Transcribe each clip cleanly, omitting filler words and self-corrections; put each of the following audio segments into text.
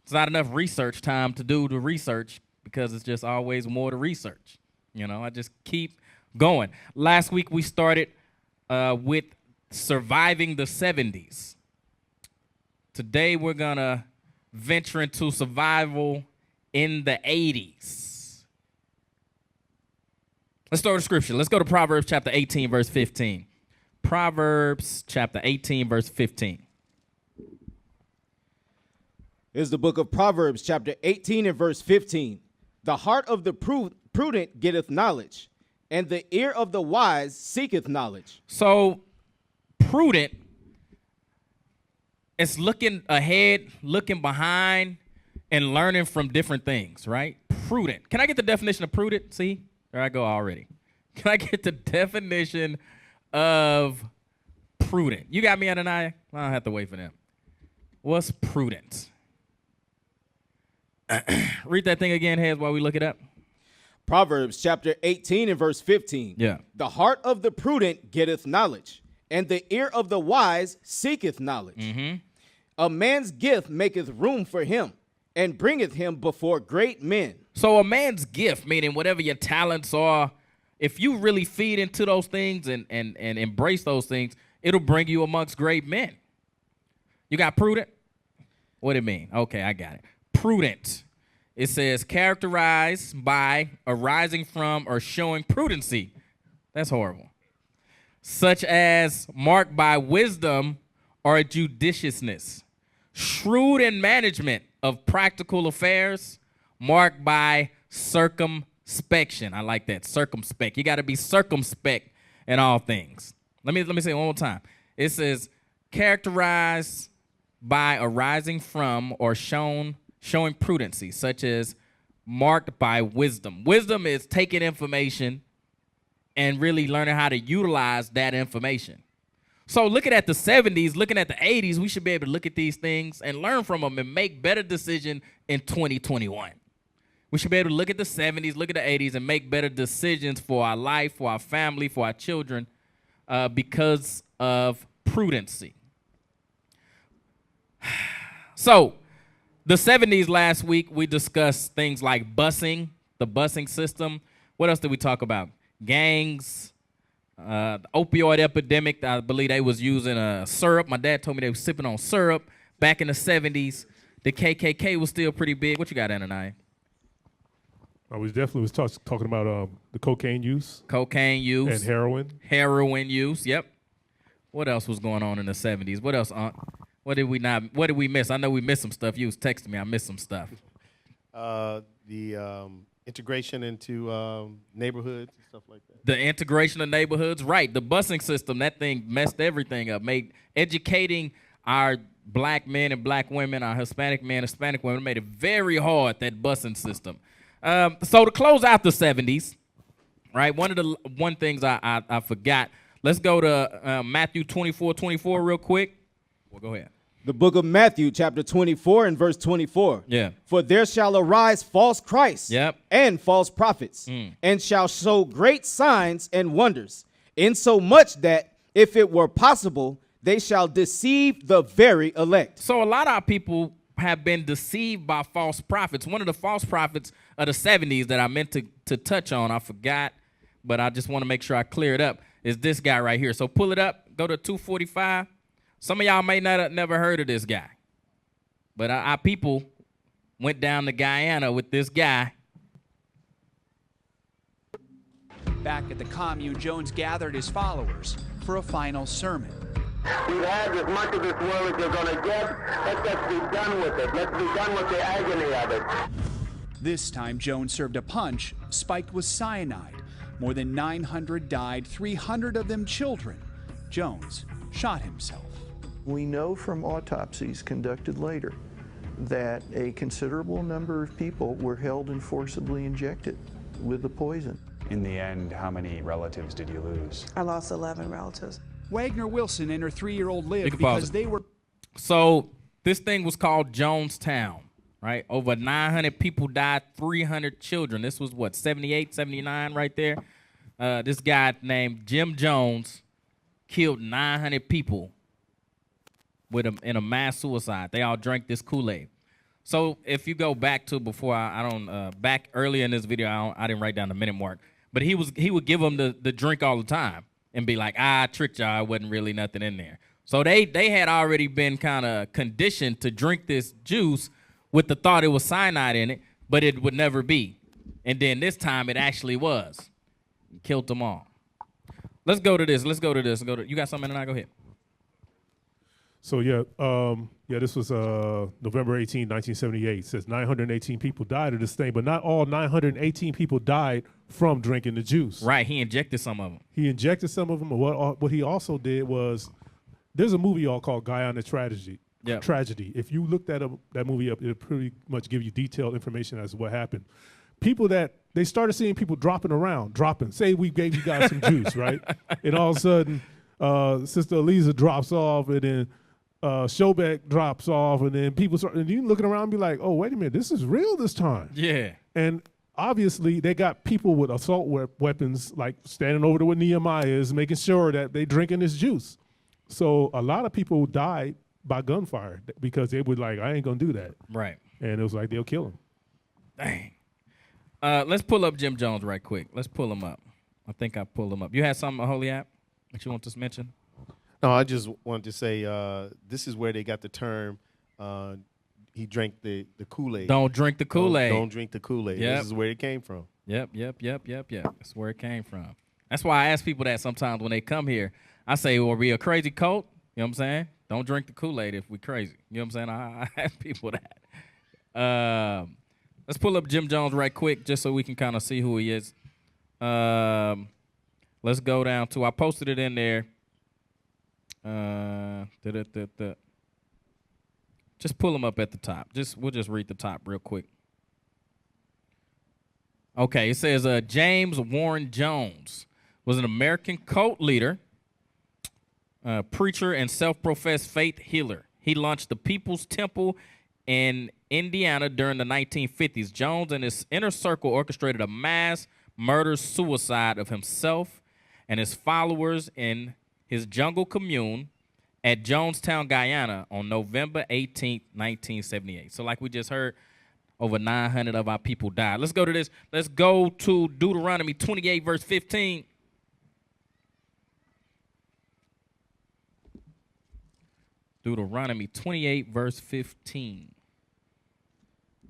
It's not enough research time to do the research because it's just always more to research. You know, I just keep going. Last week we started with surviving the 70s. Today we're going to venture into survival in the 80s. Let's start with scripture. Let's go to Proverbs chapter 18, verse 15. Proverbs chapter 18, verse 15. Is the book of Proverbs chapter 18 and verse 15. The heart of the prudent getteth knowledge, and the ear of the wise seeketh knowledge. So prudent is looking ahead, looking behind, and learning from different things, right? Prudent. Can I get the definition of prudent? See, there I go already. Can I get the definition of prudent? You got me, Ananiah? I don't have to wait for them. What's prudent? Read that thing again, Heads, while we look it up. Proverbs chapter 18 and verse 15. Yeah. The heart of the prudent getteth knowledge, and the ear of the wise seeketh knowledge. Mm-hmm. A man's gift maketh room for him, and bringeth him before great men. So a man's gift, meaning whatever your talents are, if you really feed into those things and embrace those things, it'll bring you amongst great men. You got prudent? What do it mean? Okay, I got it. Prudent. It says characterized by, arising from, or showing prudency. That's horrible. Such as marked by wisdom or judiciousness. Shrewd in management of practical affairs, marked by circumspection. I like that, circumspect. You got to be circumspect in all things. Let me say it one more time. It says characterized by, arising from, or showing prudency, such as marked by wisdom. Wisdom is taking information and really learning how to utilize that information. So looking at the 70s, looking at the 80s, we should be able to look at these things and learn from them and make better decisions in 2021. We should be able to look at the 70s, look at the 80s, and make better decisions for our life, for our family, for our children, because of prudency. So the 70s last week, we discussed things like busing, the busing system. What else did we talk about? Gangs, the opioid epidemic. I believe they was using syrup. My dad told me they was sipping on syrup back in the 70s. The KKK was still pretty big. What you got, Ananiah? We definitely was talking about the cocaine use. Cocaine use. And heroin. Heroin use, yep. What else was going on in the 70s? What else, Aunt? What did we miss? I know we missed some stuff. You was texting me. I missed some stuff. The integration into neighborhoods and stuff like that. The integration of neighborhoods, right. The busing system, that thing messed everything up. Made educating our black men and black women, our Hispanic men, Hispanic women, made it very hard, that busing system. So to close out the 70s, right, one things I forgot. Let's go to Matthew 24:24 real quick. Well, go ahead. The book of Matthew, chapter 24 and verse 24. Yeah. For there shall arise false Christs and false prophets, and shall show great signs and wonders, insomuch that, if it were possible, they shall deceive the very elect. So a lot of our people have been deceived by false prophets. One of the false prophets of the 70s that I meant to touch on, I forgot, but I just want to make sure I clear it up, is this guy right here. So pull it up, go to 245. Some of y'all may not have never heard of this guy, but our people went down to Guyana with this guy. Back at the commune, Jones gathered his followers for a final sermon. We've had as much of this world as you're going to get. Let's just be done with it. Let's be done with the agony of it. This time, Jones served a punch spiked with cyanide. More than 900 died, 300 of them children. Jones shot himself. We know from autopsies conducted later that a considerable number of people were held and forcibly injected with the poison. In the end, how many relatives did you lose? I lost 11 relatives. Wagner Wilson and her 3-year-old lived because they were... So this thing was called Jonestown, right? Over 900 people died, 300 children. This was what, 78, 79 right there? This guy named Jim Jones killed 900 people in a mass suicide. They all drank this Kool-Aid. So if you go back to before back earlier in this video, I didn't write down the minute mark, but he would give them the drink all the time and be like, I tricked y'all, it wasn't really nothing in there. So they had already been kind of conditioned to drink this juice with the thought it was cyanide in it, but it would never be. And then this time it actually was. Killed them all. Let's go to this. You got something, and I go ahead. So this was November 18, 1978. It says 918 people died of this thing, but not all 918 people died from drinking the juice. Right, he injected some of them. He injected some of them. What he also did was, there's a movie y'all called Guyana Tragedy. Yep. Tragedy. If you look that movie up, it'll pretty much give you detailed information as to what happened. People they started seeing people dropping. Say we gave you guys some juice, right? And all of a sudden, Sister Eliza drops off, and then Shobek drops off, and then people start, and you looking around and be like, oh, wait a minute, this is real this time. Yeah. And obviously they got people with assault weapons, like standing over there with Nehemiah is, making sure that they drinking this juice. So a lot of people died by gunfire because they were like, I ain't gonna do that. Right. And it was like, they'll kill him. Dang. Let's pull up Jim Jones right quick. Let's pull him up. I think I pulled him up. You had something, Holy App, that you want to mention? No, I just wanted to say this is where they got the term, he drank the Kool-Aid. Don't drink the Kool-Aid. Don't drink the Kool-Aid. Yep. This is where it came from. Yep. That's where it came from. That's why I ask people that sometimes when they come here. I say, well, we a crazy cult? You know what I'm saying? Don't drink the Kool-Aid if we crazy. You know what I'm saying? I ask people that. Let's pull up Jim Jones right quick just so we can kind of see who he is. Let's go down to, I posted it in there. Just pull him up at the top. We'll just read the top real quick. Okay, it says James Warren Jones was an American cult leader, preacher, and self-professed faith healer. He launched the People's Temple in Indiana during the 1950s. Jones and his inner circle orchestrated a mass murder-suicide of himself and his followers in his jungle commune at Jonestown, Guyana on November 18, 1978. So like we just heard, over 900 of our people died. Let's go to this. Let's go to Deuteronomy 28, verse 15. Deuteronomy 28, verse 15.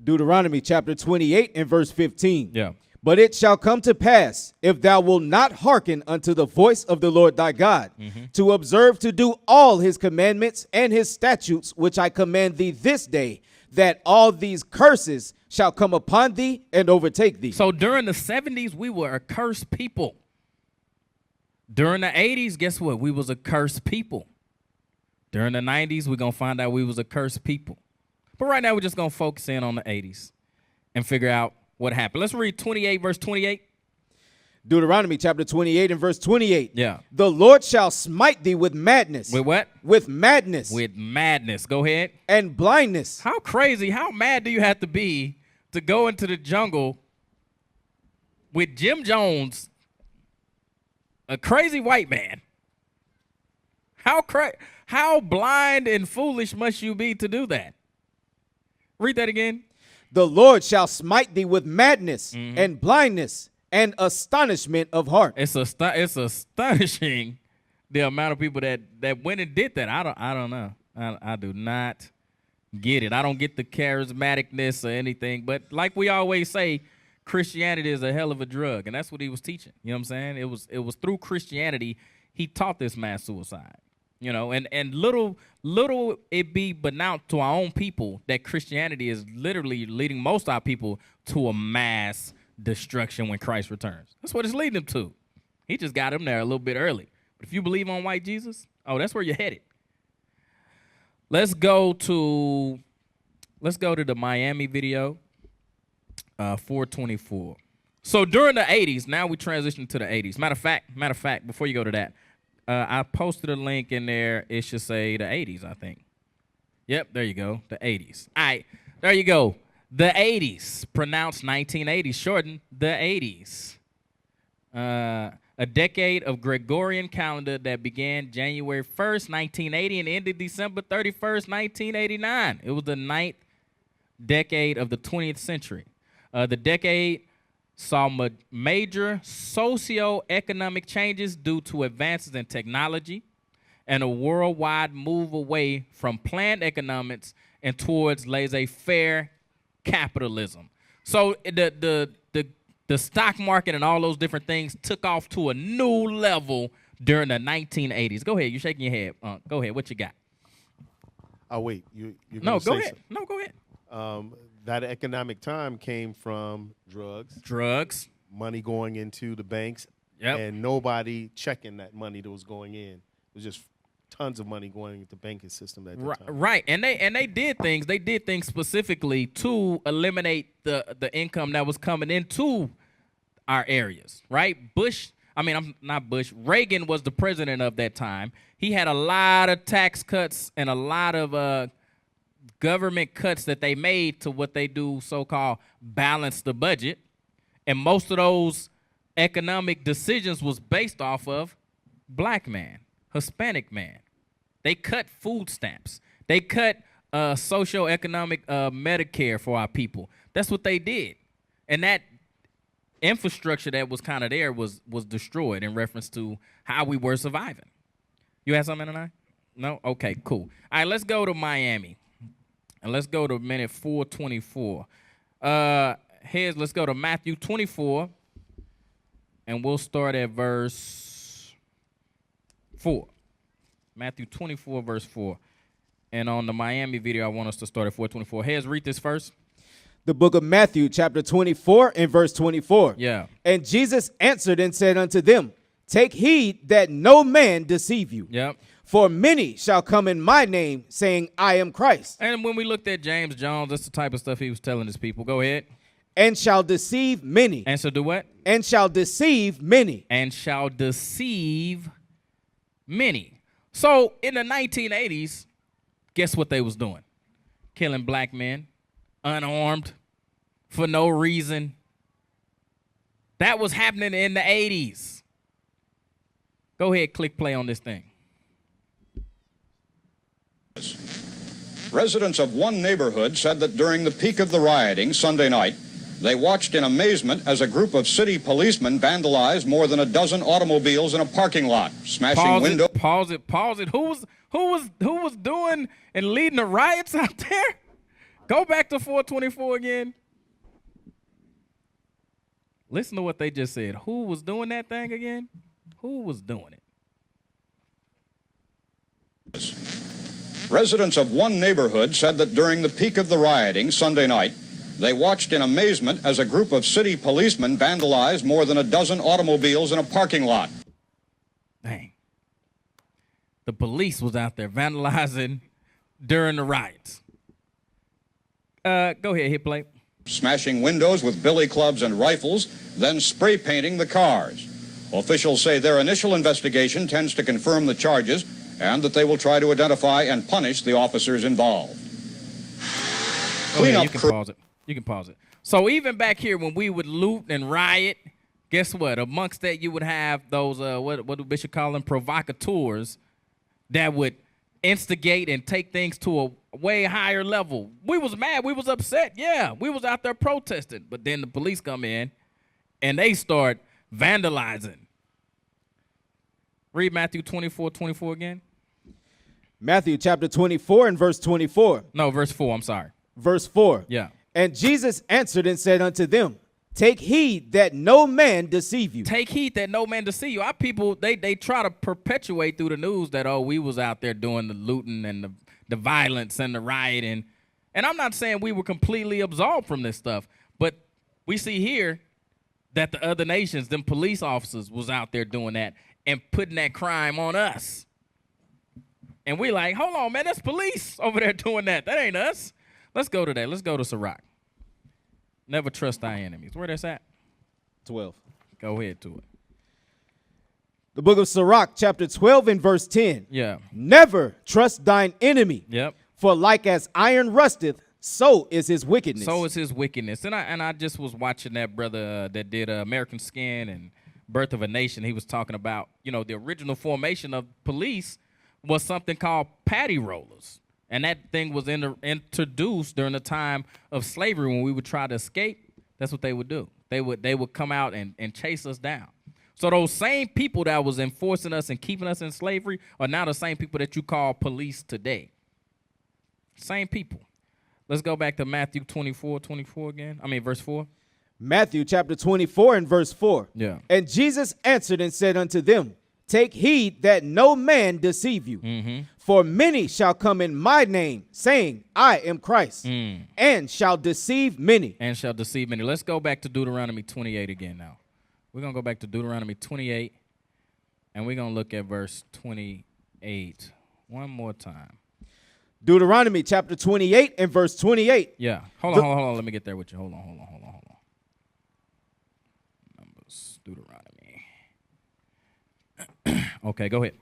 Deuteronomy chapter 28 and verse 15. Yeah. But it shall come to pass, if thou wilt not hearken unto the voice of the Lord thy God, to observe to do all his commandments and his statutes, which I command thee this day, that all these curses shall come upon thee and overtake thee. So during the 70s, we were a cursed people. During the 80s, guess what? We was a cursed people. During the 90s, we're going to find out we was a cursed people. But right now, we're just going to focus in on the 80s and figure out what happened. Let's read 28, verse 28. Deuteronomy chapter 28 and verse 28. Yeah. The Lord shall smite thee with madness. With what? With madness. With madness. Go ahead. And blindness. How crazy, how mad do you have to be to go into the jungle with Jim Jones, a crazy white man? How blind and foolish must you be to do that? Read that again. The Lord shall smite thee with madness and blindness and astonishment of heart. It's astonishing the amount of people that went and did that. I don't know. I do not get it. I don't get the charismaticness or anything. But like we always say, Christianity is a hell of a drug, and that's what he was teaching. You know what I'm saying? It was through Christianity he taught this mass suicide. You know, and little it be beknownst to our own people that Christianity is literally leading most of our people to a mass destruction when Christ returns. That's what it's leading them to. He just got them there a little bit early. But if you believe on white Jesus, oh, that's where you're headed. Let's go to the Miami video, 424. So during the 80s, now we transition to the 80s. Matter of fact, before you go to that, I posted a link in there. It should say the 80s, I think. Yep, there you go, the 80s. All right, there you go. The 80s, pronounced 1980s, shortened the 80s. a decade of Gregorian calendar that began January 1st, 1980 and ended December 31st, 1989. It was the 9th decade of the 20th century. The decade saw major socio-economic changes due to advances in technology and a worldwide move away from planned economics and towards laissez-faire capitalism. So the stock market and all those different things took off to a new level during the 1980s. Go ahead. You're shaking your head. Go ahead. What you got? Oh, wait. You're No, go ahead. No, go ahead. That economic time came from drugs, money going into the banks, and nobody checking that money that was going in. It was just tons of money going into the banking system at the time. Right, and they did things. They did things specifically to eliminate the income that was coming into our areas. Right, Reagan was the president of that time. He had a lot of tax cuts and a lot of government cuts that they made to what they do so-called balance the budget, and most of those economic decisions was based off of black man, Hispanic man. They cut food stamps. They cut socioeconomic Medicare for our people. That's what they did. And that infrastructure that was kind of there was destroyed in reference to how we were surviving. You had something tonight? No? Okay, cool. All right, let's go to Miami. And let's go to minute 424. Let's go to Matthew 24. And we'll start at verse 4. Matthew 24, verse 4. And on the Miami video, I want us to start at 424. Heads, read this first. The book of Matthew, chapter 24, and verse 24. Yeah. And Jesus answered and said unto them, take heed that no man deceive you. Yep. For many shall come in my name, saying, I am Christ. And when we looked at James Jones, that's the type of stuff he was telling his people. Go ahead. And shall deceive many. And so do what? And shall deceive many. And shall deceive many. So in the 1980s, guess what they was doing? Killing black men, unarmed, for no reason. That was happening in the 80s. Go ahead, click play on this thing. Residents of one neighborhood said that during the peak of the rioting Sunday night, they watched in amazement as a group of city policemen vandalized more than a dozen automobiles in a parking lot, smashing windows. Pause it. Who was doing and leading the riots out there? Go back to 424 again. Listen to what they just said. Who was doing that thing again? Who was doing it? Residents of one neighborhood said that during the peak of the rioting Sunday night, they watched in amazement as a group of city policemen vandalized more than a dozen automobiles in a parking lot. Dang. The police was out there vandalizing during the riots. Go ahead, hit play. Smashing windows with billy clubs and rifles, then spray painting the cars. Officials say their initial investigation tends to confirm the charges and that they will try to identify and punish the officers involved. You can pause it. You can pause it. So even back here when we would loot and riot, guess what? Amongst that you would have those, what do Bishop call them, provocateurs that would instigate and take things to a way higher level. We was mad. We was upset. Yeah, we was out there protesting. But then the police come in and they start vandalizing. Read Matthew 24:24 again. Matthew chapter 24 and verse 24. No, verse 4. I'm sorry. Verse 4. Yeah. And Jesus answered and said unto them, take heed that no man deceive you. Take heed that no man deceive you. Our people, they try to perpetuate through the news that, oh, we was out there doing the looting and the violence and the rioting. And I'm not saying we were completely absolved from this stuff, but we see here that the other nations, them police officers was out there doing that and putting that crime on us. And we like, hold on, man, that's police over there doing that. That ain't us. Let's go to that. Let's go to Sirach. Never trust thy enemies. Where that's at? 12. Go ahead to it. The book of Sirach, chapter 12 and verse 10. Yeah. Never trust thine enemy. Yep. For like as iron rusteth, so is his wickedness. So is his wickedness. And I just was watching that brother that did American Skin and Birth of a Nation, he was talking about, the original formation of police was something called patty rollers. And that thing was introduced during the time of slavery when we would try to escape. That's what they would do. They would come out and chase us down. So those same people that was enforcing us and keeping us in slavery are now the same people that you call police today. Same people. Let's go back to Matthew 24 again. Verse 4. Matthew chapter 24 and verse 4. Yeah. And Jesus answered and said unto them, take heed that no man deceive you. For many shall come in my name, saying, I am Christ, and shall deceive many. Let's go back to Deuteronomy 28 again now. We're going to go back to Deuteronomy 28, and we're going to look at verse 28 one more time. Deuteronomy chapter 28 and verse 28. Yeah. Hold on. Let me get there with you. Hold on. Numbers, Deuteronomy. Okay, go ahead.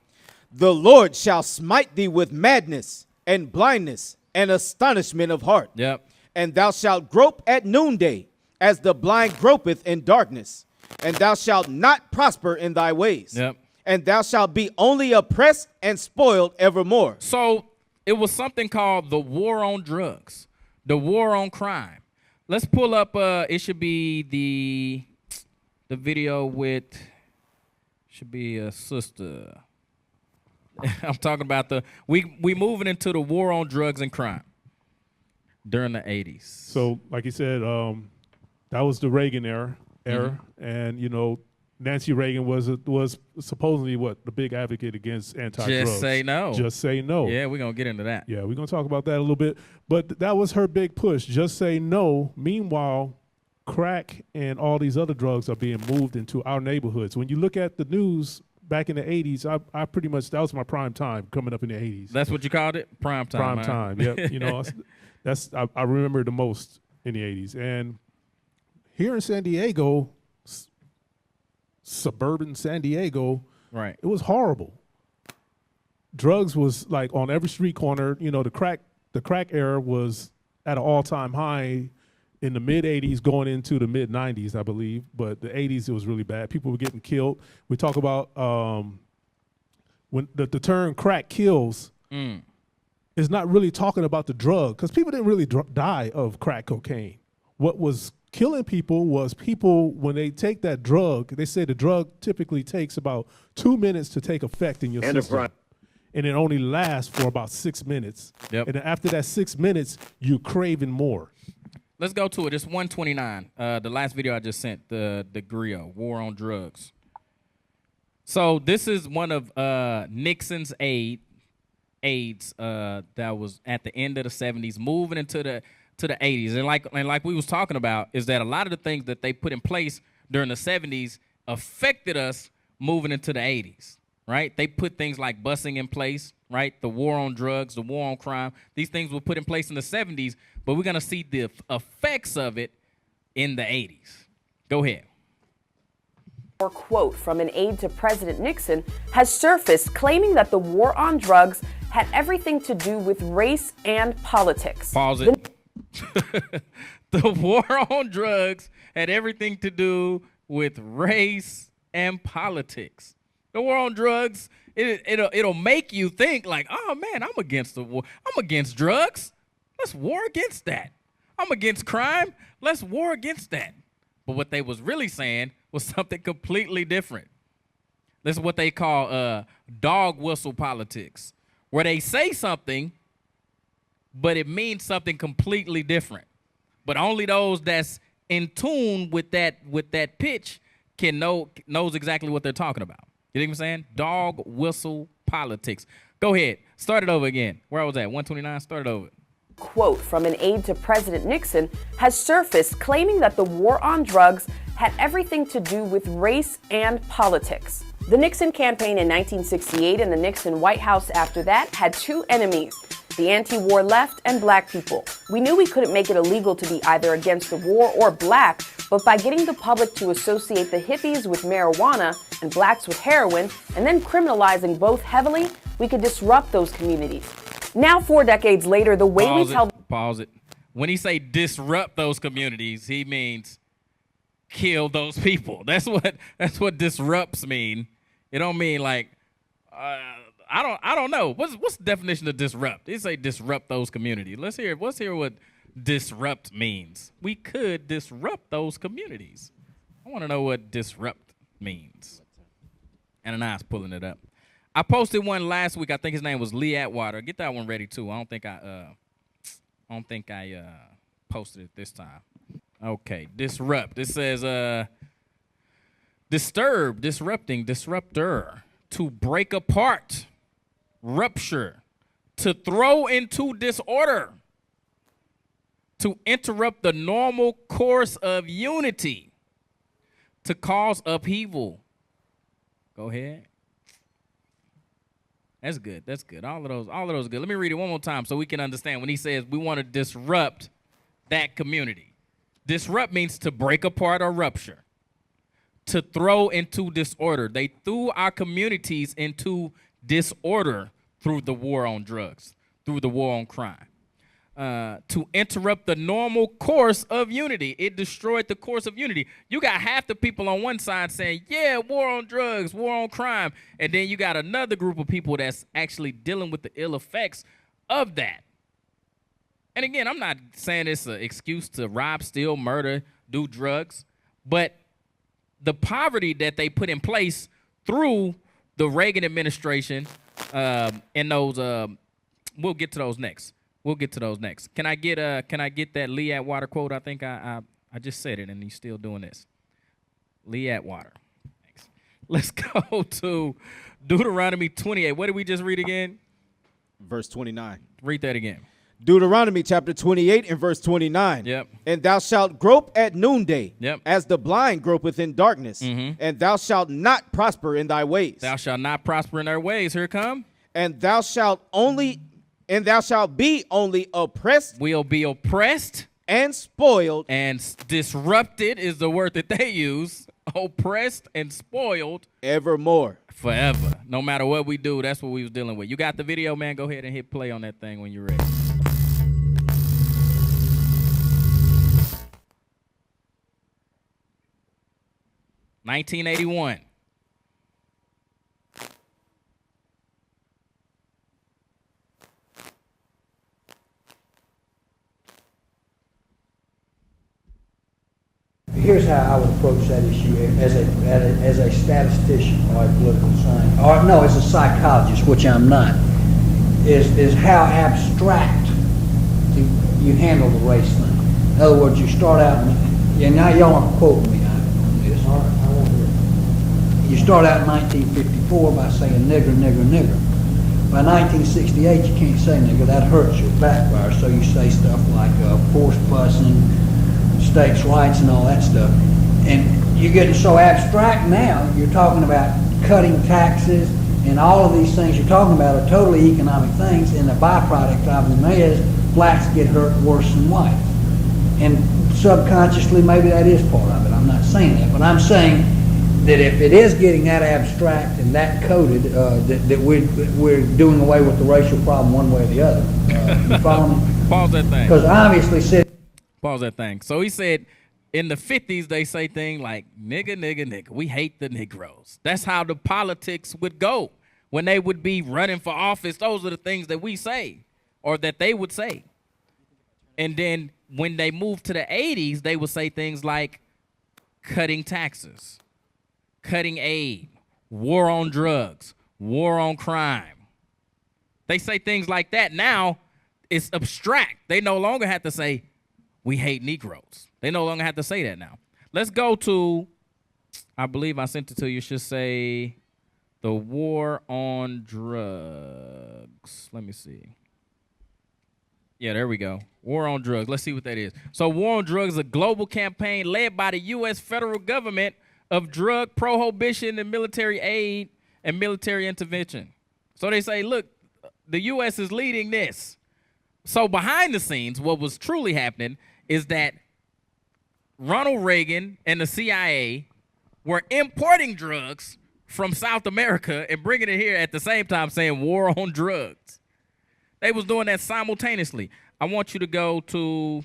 The Lord shall smite thee with madness and blindness and astonishment of heart. Yep. And thou shalt grope at noonday, as the blind gropeth in darkness. And thou shalt not prosper in thy ways. Yep. And thou shalt be only oppressed and spoiled evermore. So it was something called the war on drugs, the war on crime. Let's pull up, it should be the video with, should be a sister. I'm talking about we moving into the war on drugs and crime during the 80s. So like you said, that was the Reagan era. And, Nancy Reagan was supposedly the big advocate against anti-drugs. Just say no. Just say no. Yeah, we're going to get into that. Yeah, we're going to talk about that a little bit. But that was her big push. Just say no. Meanwhile, crack and all these other drugs are being moved into our neighborhoods. When you look at the news back in the 80s, I pretty much, that was my prime time coming up in the 80s. That's what you called it? Prime time. Prime time, yep. I remember the most in the 80s. And here in San Diego, suburban San Diego, right, it was horrible. Drugs was like on every street corner. The crack era was at an all-time high in the mid-'80s going into the mid-'90s, I believe. But the 80s, it was really bad. People were getting killed. We talk about when the term crack kills is not really talking about the drug, because people didn't really die of crack cocaine. What was killing people was people, when they take that drug, they say the drug typically takes about 2 minutes to take effect in your system. And it only lasts for about 6 minutes. Yep. And then after that 6 minutes, you're craving more. Let's go to it. It's 129. The last video I just sent, the Griot, War on Drugs. So this is one of Nixon's aides that was at the end of the 70s, moving into the 80s. And like we was talking about, is that a lot of the things that they put in place during the 70s affected us moving into the 80s, right? They put things like busing in place, right? The war on drugs, the war on crime. These things were put in place in the 70s, but we're going to see the effects of it in the 80s. Go ahead. Or quote from an aide to President Nixon has surfaced claiming that the war on drugs had everything to do with race and politics. Pause it. The war on drugs had everything to do with race and politics. The war on drugs, it'll make you think like, oh man, I'm against the war. I'm against drugs. Let's war against that. I'm against crime. Let's war against that. But what they was really saying was something completely different. This is what they call dog whistle politics, where they say something, but it means something completely different. But only those that's in tune with that pitch knows exactly what they're talking about. You know what I'm saying? Dog whistle politics. Go ahead. Start it over again. Where I was at, 129, start it over. Quote from an aide to President Nixon has surfaced claiming that the war on drugs had everything to do with race and politics. The Nixon campaign in 1968 and the Nixon White House after that had two enemies, the anti-war left and black people. We knew we couldn't make it illegal to be either against the war or black, but by getting the public to associate the hippies with marijuana and blacks with heroin, and then criminalizing both heavily, we could disrupt those communities. Now, 4 decades later, the way we tell... Pause it. When he say disrupt those communities, he means kill those people. That's what disrupts mean. It don't mean like I don't know. What's the definition of disrupt? It say disrupt those communities. Let's hear what disrupt means. We could disrupt those communities. I want to know what disrupt means. Ananias pulling it up. I posted one last week. I think his name was Lee Atwater. Get that one ready too. I don't think I posted it this time. Okay, disrupt. It says disturb, disrupting, disruptor, to break apart, rupture, to throw into disorder, to interrupt the normal course of unity, to cause upheaval. Go ahead. That's good. That's good. All of those are good. Let me read it one more time so we can understand when he says we want to disrupt that community. Disrupt means to break apart or rupture, to throw into disorder. They threw our communities into disorder through the war on drugs, through the war on crime. To interrupt the normal course of unity. It destroyed the course of unity. You got half the people on one side saying, yeah, war on drugs, war on crime. And then you got another group of people that's actually dealing with the ill effects of that. And again, I'm not saying it's an excuse to rob, steal, murder, do drugs. But the poverty that they put in place through the Reagan administration and those, we'll get to those next. Can I get that Lee Atwater quote? I think I just said it, and he's still doing this. Lee Atwater. Thanks. Let's go to Deuteronomy 28. What did we just read again? Verse 29. Read that again. Deuteronomy chapter 28 and verse 29. Yep. And thou shalt grope at noonday, yep, as the blind gropeth in darkness, and thou shalt not prosper in thy ways. Thou shalt not prosper in their ways. Here it come. And thou shalt be only oppressed. We'll be oppressed and spoiled. And disrupted is the word that they use. Oppressed and spoiled. Evermore. Forever. No matter what we do, that's what we was dealing with. You got the video, man? Go ahead and hit play on that thing when you're ready. (1981). Here's how I would approach that issue as a statistician or a political scientist, or no, as a psychologist, which I'm not, is how abstract you handle the race thing. In other words, you start out, and now y'all aren't quoting me on this. All right, I won't hear it. You start out in 1954 by saying nigger, nigger, nigger. By 1968, you can't say nigger. That hurts your backfire. So you say stuff like forced busing, states' rights, and all that stuff. And you're getting so abstract now. You're talking about cutting taxes, and all of these things you're talking about are totally economic things. And the byproduct of them is blacks get hurt worse than whites. And subconsciously, maybe that is part of it. I'm not saying that, but I'm saying that if it is getting that abstract and that coded, that we're doing away with the racial problem one way or the other. You follow me? Pause that thing. Because obviously said. Pause that thing. So he said in the 50s, they say things like, nigga, nigga, nigga. We hate the Negroes. That's how the politics would go. When they would be running for office, those are the things that we say or that they would say. And then when they moved to the 80s, they would say things like cutting taxes, cutting aid, war on drugs, war on crime. They say things like that. Now it's abstract. They no longer have to say, we hate Negroes. They no longer have to say that now. Let's go to, I believe I sent it to you. It should say the war on drugs. Let me see. Yeah, there we go. War on drugs. Let's see what that is. So war on drugs is a global campaign led by the U.S. federal government of drug prohibition and military aid and military intervention. So they say, look, the U.S. is leading this. So behind the scenes, what was truly happening is that Ronald Reagan and the CIA were importing drugs from South America and bringing it here at the same time saying war on drugs. They was doing that simultaneously. I want you to go to,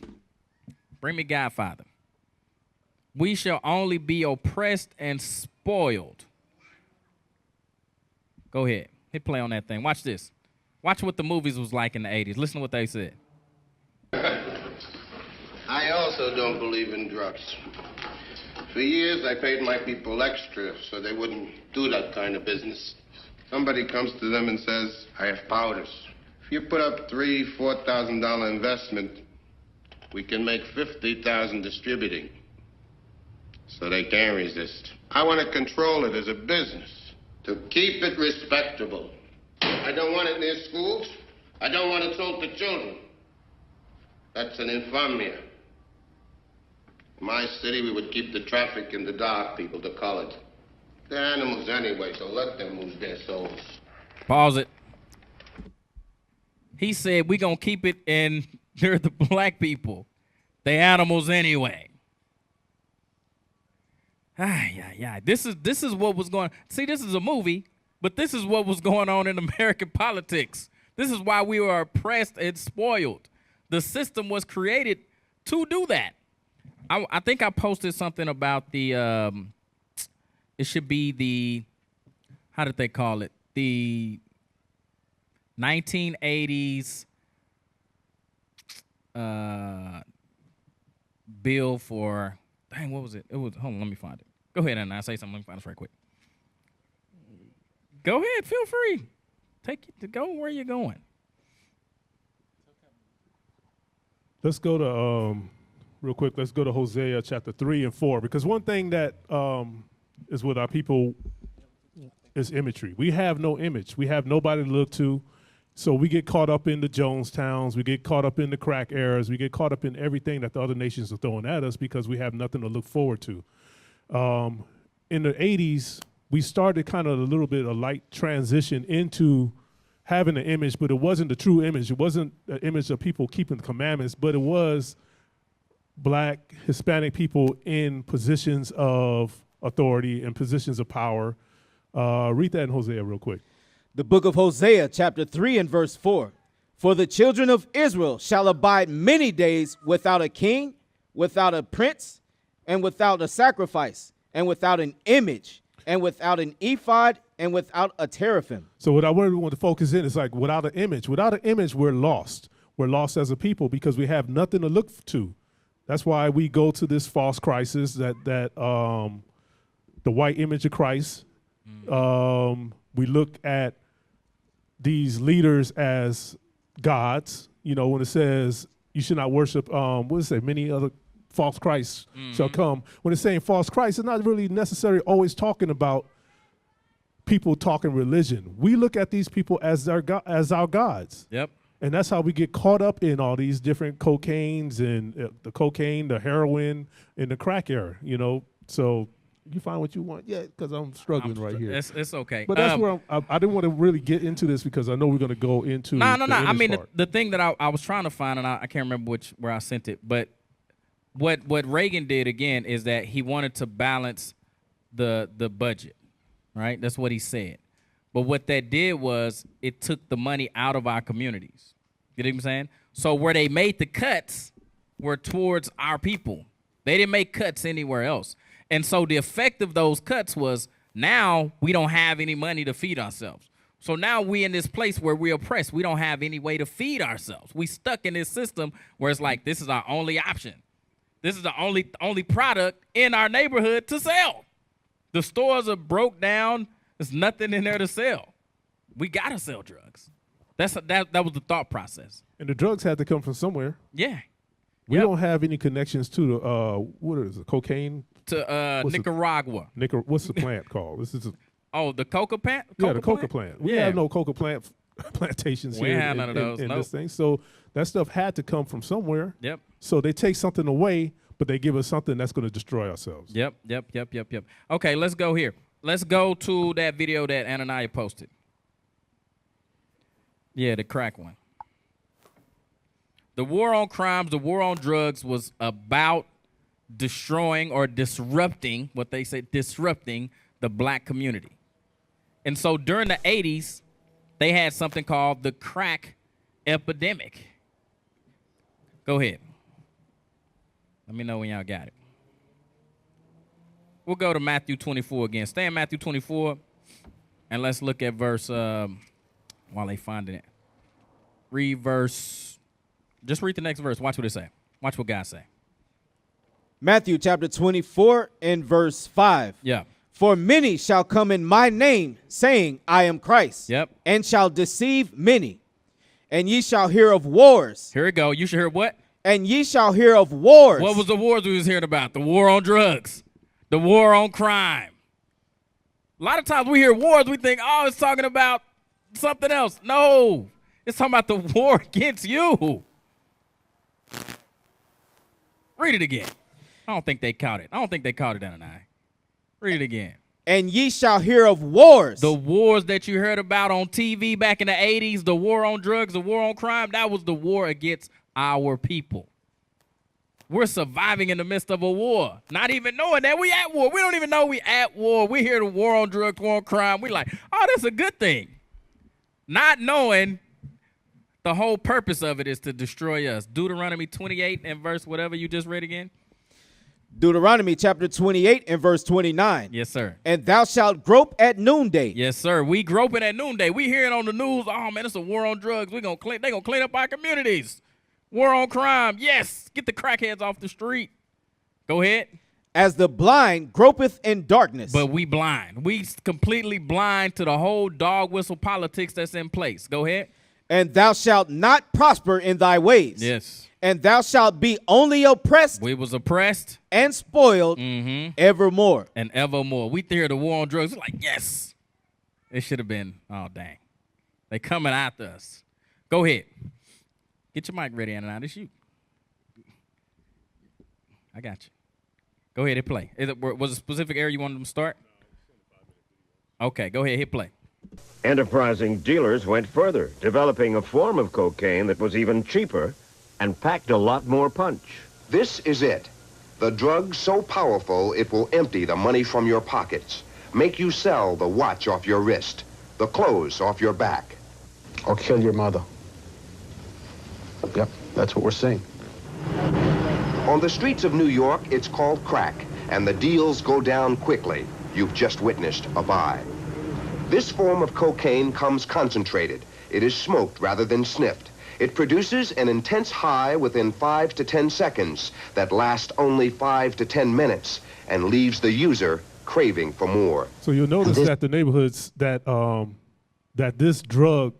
bring me Godfather. We shall only be oppressed and spoiled. Go ahead. Hit play on that thing. Watch this. Watch what the movies was like in the 80s. Listen to what they said. I also don't believe in drugs. For years, I paid my people extra so they wouldn't do that kind of business. Somebody comes to them and says, I have powders. If you put up $3,000, $4,000 investment, we can make $50,000 distributing. So they can't resist. I want to control it as a business, to keep it respectable. I don't want it near schools. I don't want it sold to children. That's an infamia. In my city, we would keep the traffic in the dark, people, the colored. They're animals anyway, so let them lose their souls. Pause it. He said we're going to keep it in, they're the black people. They animals anyway. This is what was going. See, this is a movie, but this is what was going on in American politics. This is why we were oppressed and spoiled. The system was created to do that. I think I posted something about the. It should be the. How did they call it? The 1980s bill for. Dang, what was it? It was. Hold on, let me find it. Go ahead, and I'll say something. Let me find this right quick. Go ahead, feel free. Take it to go where you're going. Let's go to real quick. Let's go to Hosea chapter 3 and 4, because one thing that is with our people is imagery. We have no image. We have nobody to look to. So we get caught up in the Jonestowns. We get caught up in the crack eras. We get caught up in everything that the other nations are throwing at us because we have nothing to look forward to. In the 80s, we started kind of a little bit of light transition into having an image, but it wasn't the true image. It wasn't the image of people keeping the commandments, but it was black, Hispanic people in positions of authority and positions of power. Read that in Hosea real quick. The book of Hosea, chapter 3 and verse 4. For the children of Israel shall abide many days without a king, without a prince, and without a sacrifice, and without an image, and without an ephod, and without a teraphim. So what I really want to focus in is like without an image. Without an image, we're lost. We're lost as a people because we have nothing to look to. That's why we go to this false crisis that the white image of Christ. We look at these leaders as gods. You know, when it says you should not worship, what does it say? Many other false Christs shall come. When it's saying false Christ, it's not really necessarily always talking about people talking religion. We look at these people as our gods. Yep. And that's how we get caught up in all these different cocaines and the cocaine, the heroin, and the crack era, you know. So you find what you want. Yeah, because I'm struggling right here. It's okay. But that's where I didn't want to really get into this because I know we're going to go into No. I mean, the thing that I was trying to find, and I can't remember where I sent it, but what Reagan did, again, is that he wanted to balance the budget, right? That's what he said. But what that did was it took the money out of our communities. You know what I'm saying? So where they made the cuts were towards our people. They didn't make cuts anywhere else. And so the effect of those cuts was now we don't have any money to feed ourselves. So now we in this place where we're oppressed. We don't have any way to feed ourselves. We stuck in this system where it's like this is our only option. This is the only product in our neighborhood to sell. The stores are broke down. There's nothing in there to sell. We gotta sell drugs. That was the thought process. And the drugs had to come from somewhere. Yeah. We don't have any connections to the what is it? Cocaine to Nicaragua. What's the plant called? This is the coca plant. Yeah, the coca plant. We have no coca plantations we here have none of those. in this thing. So that stuff had to come from somewhere. Yep. So they take something away, but they give us something that's going to destroy ourselves. Yep. Okay, let's go here. Let's go to that video that Ananiah posted. Yeah, the crack one. The war on crimes, the war on drugs was about destroying or disrupting, what they say, disrupting the black community. And so during the 80s, they had something called the crack epidemic. Go ahead. Let me know when y'all got it. We'll go to Matthew 24 again. Stay in Matthew 24, and let's look at verse, while they finding it. Just read the next verse. Watch what it say. Watch what God say. Matthew chapter 24 and verse 5. Yeah. For many shall come in my name, saying, I am Christ. Yep. And shall deceive many. And ye shall hear of wars. Here we go. You should hear what? And ye shall hear of wars. What was the wars we was hearing about? The war on drugs. The war on crime. A lot of times we hear wars, we think, oh, it's talking about something else. No. It's talking about the war against you. Read it again. I don't think they caught it. I don't think they caught it in an eye. Read it again. And ye shall hear of wars. The wars that you heard about on TV back in the 80s, the war on drugs, the war on crime, that was the war against our people. We're surviving in the midst of a war, not even knowing that we at war. We don't even know we at war. We hear the war on drugs, war on crime. We like, oh, that's a good thing. Not knowing the whole purpose of it is to destroy us. Deuteronomy 28 and verse whatever you just read again. Deuteronomy chapter 28 and verse 29. Yes, sir. And thou shalt grope at noonday. Yes, sir. We groping at noonday. We hearing on the news, oh, man, it's a war on drugs. They going to clean up our communities. War on crime. Yes. Get the crackheads off the street. Go ahead. As the blind gropeth in darkness. But we blind. We completely blind to the whole dog whistle politics that's in place. Go ahead. And thou shalt not prosper in thy ways. Yes. And thou shalt be only oppressed. We was oppressed. And spoiled evermore. And evermore. We hear the war on drugs. We're like, yes. It should have been, oh, dang. They coming after us. Go ahead. Get your mic ready, Anna. It's you. I got you. Go ahead and play. Was it a specific area you wanted them to start? Okay, go ahead, hit play. Enterprising dealers went further, developing a form of cocaine that was even cheaper and packed a lot more punch. This is it. The drug so powerful it will empty the money from your pockets, make you sell the watch off your wrist, the clothes off your back. Or kill your mother. Yep, that's what we're seeing. On the streets of New York, it's called crack, and the deals go down quickly. You've just witnessed a buy. This form of cocaine comes concentrated. It is smoked rather than sniffed. It produces an intense high within 5 to 10 seconds that lasts only 5 to 10 minutes and leaves the user craving for more. So you'll notice that the neighborhoods that this drug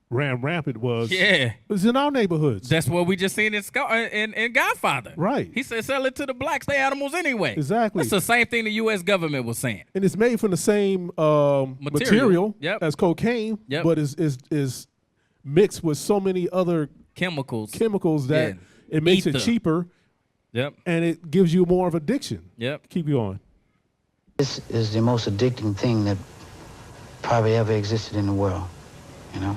ran rampant was in our neighborhoods. That's what we just seen in Godfather. Right. He said sell it to the blacks, they animals anyway. Exactly. That's the same thing the U.S. government was saying. And it's made from the same material as cocaine, but is mixed with so many other chemicals that it makes it cheaper. Yep. And it gives you more of addiction. Yep. Keep going. This is the most addicting thing that probably ever existed in the world, you know?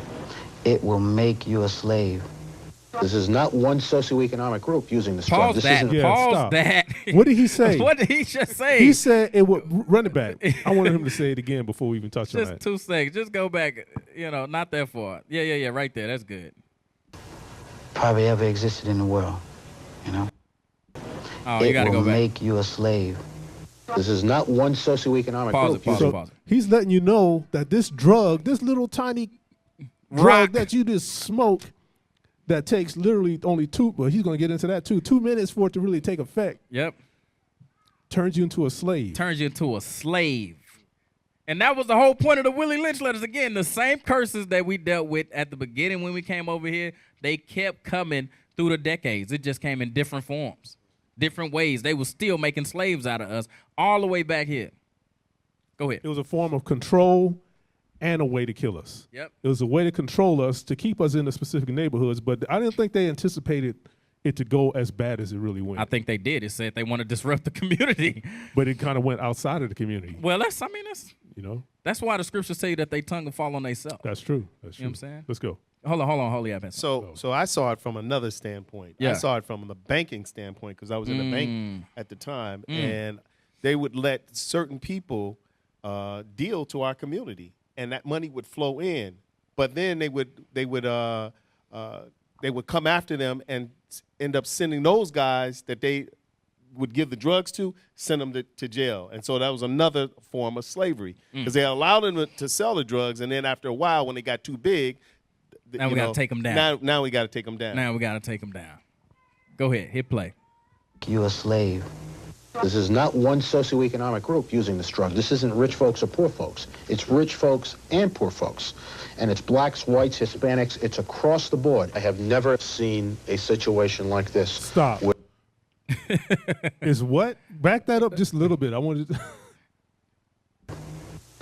It will make you a slave. This is not one socioeconomic group using this drug. This that. Pause that. What did he say? What did he just say? He said it would run it back. I wanted him to say it again before we even touch on that. Just 2 seconds. Just go back. Not that far. Yeah. Right there. That's good. Probably ever existed in the world, you know? Oh, you gotta go back. It will make you a slave. This is not one socioeconomic group. Pause it. He's letting you know that this drug, this little tiny drug that you just smoke, that takes literally only he's going to get into that too, 2 minutes for it to really take effect. Yep. Turns you into a slave. Turns you into a slave. And that was the whole point of the Willie Lynch letters. Again, the same curses that we dealt with at the beginning when we came over here, they kept coming through the decades. It just came in different forms, different ways. They were still making slaves out of us all the way back here. Go ahead. It was a form of control and a way to kill us. Yep. It was a way to control us, to keep us in the specific neighborhoods, but I didn't think they anticipated it to go as bad as it really went. I think they did. It said they want to disrupt the community. But it kind of went outside of the community. Well, that's why the scriptures say that they tongue will fall on themselves. That's true. That's true. You know what I'm saying? Let's go. Hold on, Holy Avenue. So I saw it from another standpoint. Yeah. I saw it from the banking standpoint because I was in the bank at the time, and they would let certain people deal to our community, and that money would flow in. But then they would come after them and end up sending those guys that they would give the drugs to, send them to jail. And so that was another form of slavery because they allowed them to sell the drugs, and then after a while, when they got too big, now we got to take them down. Now we got to take them down. Now we got to take them down. Go ahead, hit play. You a slave. This is not one socioeconomic group using this drug. This isn't rich folks or poor folks. It's rich folks and poor folks. And it's blacks, whites, Hispanics. It's across the board. I have never seen a situation like this. Stop. Is what? Back that up just a little bit. I wanted to...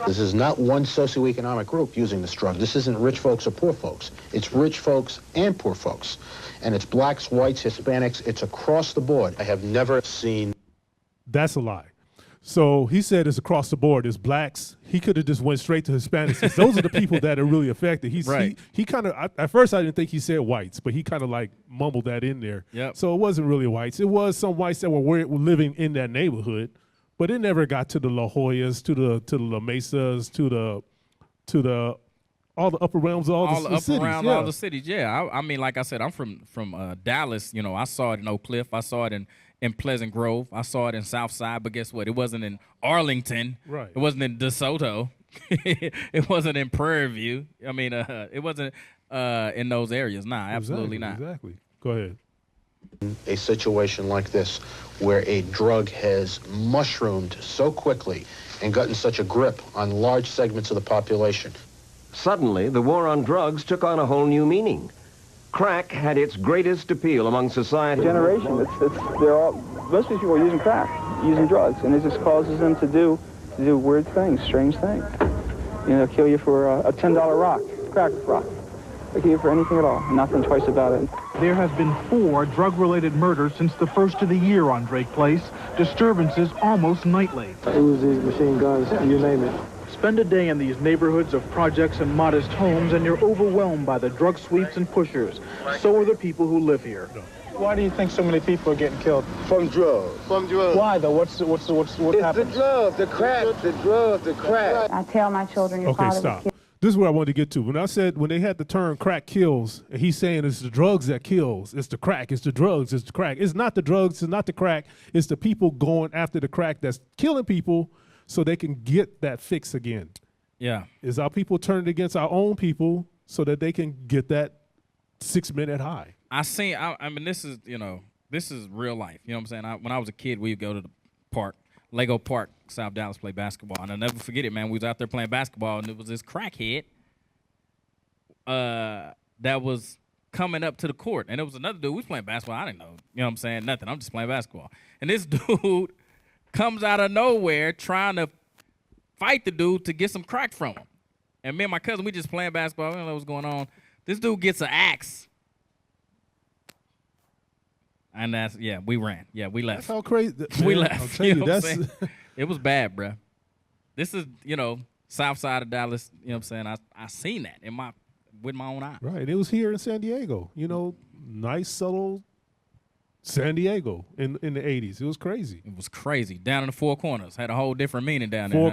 This is not one socioeconomic group using this drug. This isn't rich folks or poor folks. It's rich folks and poor folks. And it's blacks, whites, Hispanics. It's across the board. I have never seen... That's a lie. So he said it's across the board. It's blacks. He could have just went straight to Hispanics. Those are the people that are really affected. He kind of, at first I didn't think he said whites, but he kind of like mumbled that in there. Yep. So it wasn't really whites. It was some whites that were living in that neighborhood, but it never got to the La Joyas, to the La Mesas, to the all the upper realms of all the cities. All the cities. Yeah. I mean, like I said, I'm from Dallas. You know, I saw it in Oak Cliff. I saw it in Pleasant Grove. I saw it in Southside, but guess what? It wasn't in Arlington. Right. It wasn't in DeSoto. It wasn't in Prairie View. I mean, it wasn't in those areas. Nah, absolutely not. Exactly. Go ahead. A situation like this where a drug has mushroomed so quickly and gotten such a grip on large segments of the population. Suddenly, the war on drugs took on a whole new meaning. Crack had its greatest appeal among society. Generation, most people are using crack, using drugs, and it just causes them to do weird things, strange things. You know, kill you for a $10 rock, crack rock. They kill you for anything at all, not think twice about it. There has been 4 drug-related murders since the first of the year on Drake Place. Disturbances almost nightly. Uzis, machine guns, you name it. Spend a day in these neighborhoods of projects and modest homes, and you're overwhelmed by the drug sweeps and pushers. So are the people who live here. Why do you think so many people are getting killed? From drugs. From drugs. Why though? What happens? It's the drugs, the crack, the drugs, the crack. I tell my children, your father stop. was killed. This is where I wanted to get to. When they had the term crack kills, and he's saying it's the drugs that kills, it's the crack, it's the drugs, it's the crack. It's not the drugs, it's not the crack, it's the people going after the crack that's killing people so they can get that fix again. Yeah. Is our people turned against our own people so that they can get that 6-minute high. I mean, this is real life. You know what I'm saying? When I was a kid, we'd go to the park, Lego Park, South Dallas, play basketball. And I'll never forget it, man. We was out there playing basketball, and it was this crackhead that was coming up to the court. And there was another dude. We was playing basketball. I didn't know. You know what I'm saying? Nothing. I'm just playing basketball. And this dude comes out of nowhere trying to fight the dude to get some crack from him. And me and my cousin, we just playing basketball. We don't know what's going on. This dude gets an axe. And we ran. Yeah, we left. That's how crazy. We left. I'll tell you, it was bad, bro. This is, south side of Dallas. You know what I'm saying? I seen that with my own eyes. Right. It was here in San Diego. Nice, subtle San Diego in the 80s. It was crazy. It was crazy. Down in the Four Corners. Had a whole different meaning down there.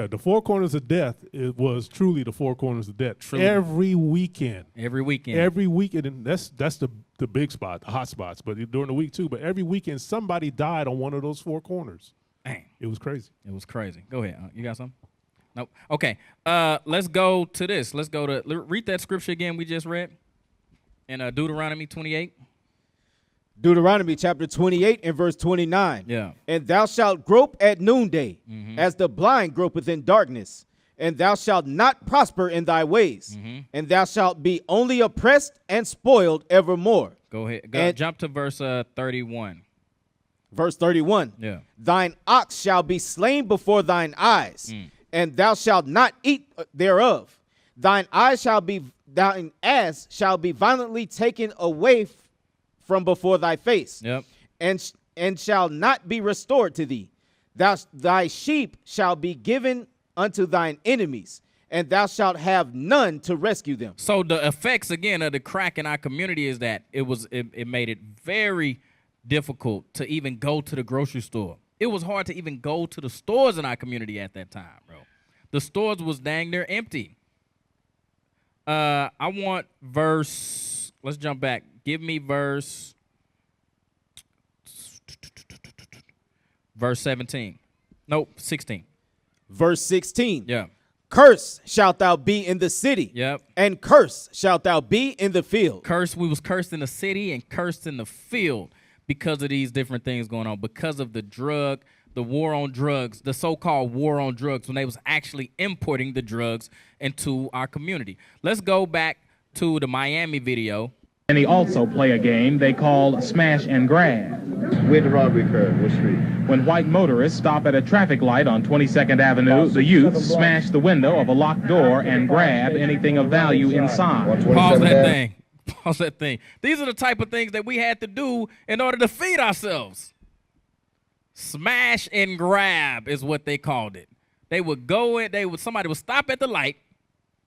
The Four Corners of Death, it was truly the Four Corners of Death. Truly. Every weekend. And that's the big spot, the hot spots, but during the week too. But every weekend, somebody died on one of those four corners. Dang. It was crazy. It was crazy. Go ahead. You got something? Nope. Okay. Let's go to this. Let's go to read that scripture again we just read in Deuteronomy 28. Deuteronomy chapter 28 and verse 29. Yeah. And thou shalt grope at noonday, as the blind gropeth in darkness. And thou shalt not prosper in thy ways, and thou shalt be only oppressed and spoiled evermore. Go ahead. Jump to verse 31. Verse 31. Yeah. Thine ox shall be slain before thine eyes, and thou shalt not eat thereof. Thine ass shall be violently taken away from before thy face, and shall not be restored to thee. Thy sheep shall be given unto thine enemies, and thou shalt have none to rescue them. So the effects again of the crack in our community is that it made it very difficult to even go to the grocery store. It was hard to even go to the stores in our community at that time, bro. The stores was dang near empty. I want let's jump back. Give me verse Verse 17. Nope, 16. Verse 16. Yeah. Curse shalt thou be in the city. Yep. And curse shalt thou be in the field. We was cursed in the city and cursed in the field because of these different things going on, because of the war on drugs, the so-called war on drugs, when they was actually importing the drugs into our community. Let's go back to the Miami video. And he also play a game they call smash and grab. Where the robbery occurred? What street? When white motorists stop at a traffic light on 22nd Avenue, the youth smash the window of a locked door and grab anything of value inside. Pause that thing. Pause that thing. These are the type of things that we had to do in order to feed ourselves. Smash and grab is what they called it. They would go in, somebody would stop at the light,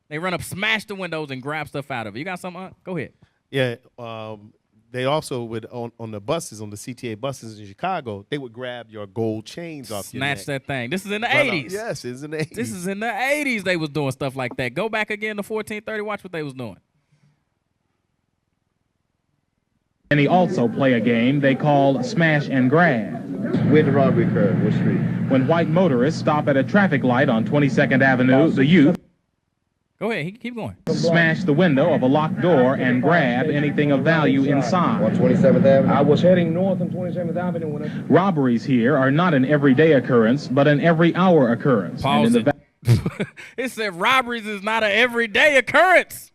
they run up, smash the windows, and grab stuff out of it. You got something? Go ahead. Yeah, they also would, on the buses, on the CTA buses in Chicago, they would grab your gold chains off your neck. Snatch that thing. This is in the 80s. Yes, it's in the 80s. This is in the 80s they was doing stuff like that. Go back again to 1430, watch what they was doing. And he also play a game they call smash and grab. Where the robbery occurred? What street? When white motorists stop at a traffic light on 22nd Avenue, the youth Go ahead, keep going. Smash the window of a locked door and grab anything of value inside. On 27th Avenue? I was heading north on 27th Avenue when Robberies here are not an everyday occurrence, but an every hour occurrence. Pause it. It said robberies is not an everyday occurrence.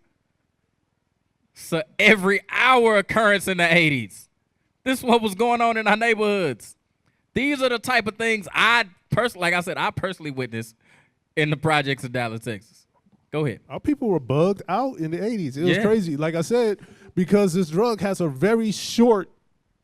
It's an every hour occurrence in the 80s. This is what was going on in our neighborhoods. These are the type of things I personally witnessed in the projects of Dallas, Texas. Go ahead. Our people were bugged out in the 80s. It was crazy. Like I said, because this drug has a very short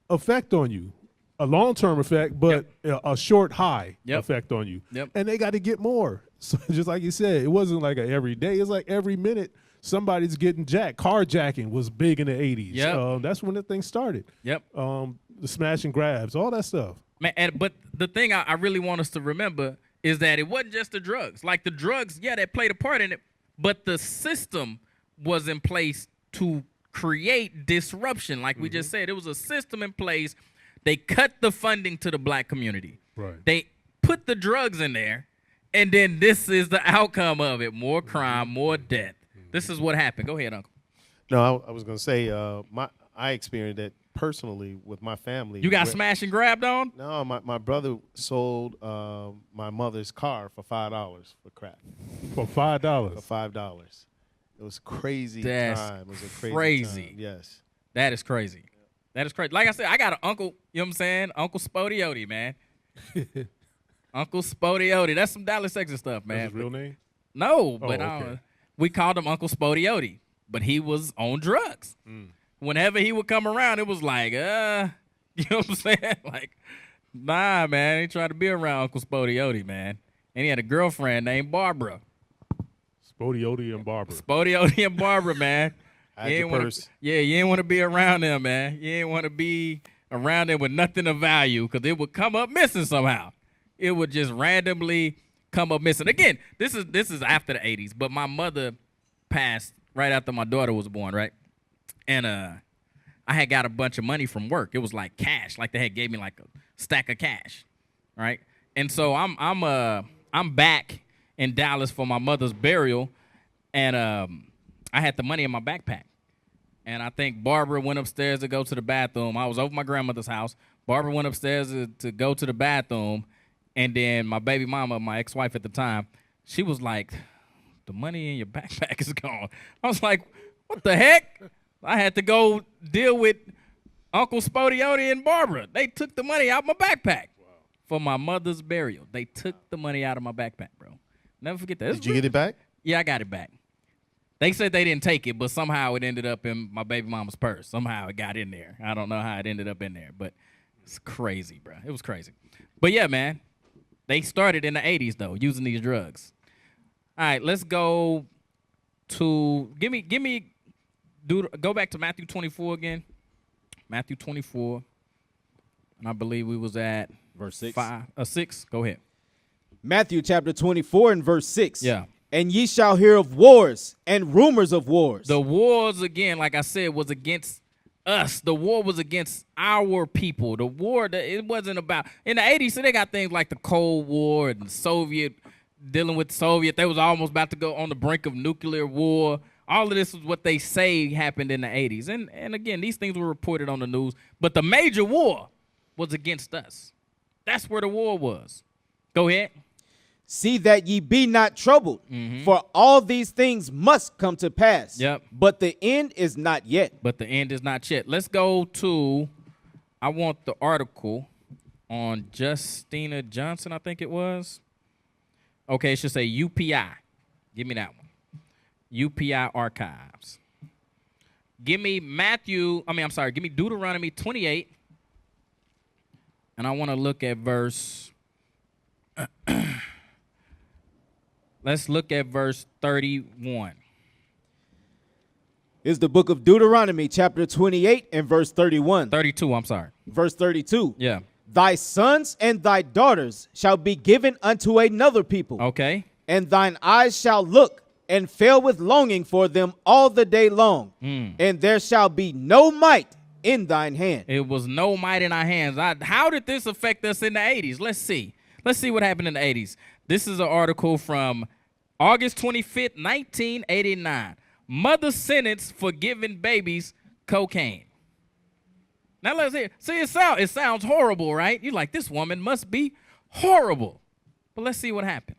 effect on you. A long-term effect, but a short high effect on you. And they got to get more. So just like you said, it wasn't like every day. It's like every minute somebody's getting jacked. Carjacking was big in the 80s. That's when the thing started. The smash and grabs, all that stuff. Man, but the thing I really want us to remember is that it wasn't just the drugs. Like the drugs, they played a part in it, but the system was in place to create disruption. Like we just said, it was a system in place. They cut the funding to the black community. Right. They put the drugs in there, and then this is the outcome of it. More crime, more death. This is what happened. Go ahead, Uncle. No, I was going to say I experienced that personally with my family. You got smashed and grabbed on? No, my brother sold my mother's car for $5 for crack. For $5? For $5. It was crazy That's time. It was a crazy time. Yes. That is crazy. That is crazy. Like I said, I got an uncle, you know what I'm saying? Uncle Spodiotti, man. Uncle Spodiotti. That's some Dallas, Texas stuff, man. That's his real name? No, but we called him Uncle Spodiotti, but he was on drugs. Whenever he would come around, it was like, you know what I'm saying? Like, nah, man, I ain't trying to be around Uncle Spodiotti, man. And he had a girlfriend named Barbara. Spodiotti and Barbara. Spodiotti and Barbara, man. Hide your purse. You ain't want to be around them, man. You ain't want to be around them with nothing of value because it would come up missing somehow. It would just randomly come up missing. Again, this is after the 80s, but my mother passed right after my daughter was born, right? And I had got a bunch of money from work. It was like cash, like they had gave me like a stack of cash, right? And so I'm back in Dallas for my mother's burial, and I had the money in my backpack. And I think Barbara went upstairs to go to the bathroom. I was over my grandmother's house. Barbara went upstairs to go to the bathroom, and then my baby mama, my ex-wife at the time, she was like, "The money in your backpack is gone." I was like, "What the heck?" I had to go deal with Uncle Spodiotti and Barbara. They took the money out of my backpack for my mother's burial. They took the money out of my backpack, bro. Never forget that. Did you get it back? Yeah, I got it back. They said they didn't take it, but somehow it ended up in my baby mama's purse. Somehow it got in there. I don't know how it ended up in there, but it's crazy, bro. It was crazy. But yeah, man, they started in the 80s, though, using these drugs. All right, let's go to, go back to Matthew 24 again. Matthew 24. And I believe we was at verse 6. 6. Go ahead. Matthew chapter 24 and verse 6. Yeah. And ye shall hear of wars and rumors of wars. The wars, again, like I said, was against us. The war was against our people. The war, it wasn't about, in the 80s, so they got things like the Cold War and Soviet, dealing with Soviet. They was almost about to go on the brink of nuclear war. All of this is what they say happened in the 80s. And again, these things were reported on the news. But the major war was against us. That's where the war was. Go ahead. See that ye be not troubled, for all these things must come to pass. Yep. But the end is not yet. But the end is not yet. Let's go to, I want the article on Justina Johnson, I think it was. Okay, it should say UPI. Give me that one. UPI Archives. Give me give me Deuteronomy 28. And I want to look at verse... Let's look at verse 31. It's the book of Deuteronomy, chapter 28 and verse 31. 32, I'm sorry. Verse 32. Yeah. Thy sons and thy daughters shall be given unto another people. Okay. And thine eyes shall look and fail with longing for them all the day long. And there shall be no might in thine hand. It was no might in our hands. How did this affect us in the 80s? Let's see. Let's see what happened in the 80s. This is an article from August 25th, 1989. Mother sentenced for giving babies cocaine. Now let's hear. See, it sounds horrible, right? You're like, this woman must be horrible. But let's see what happened.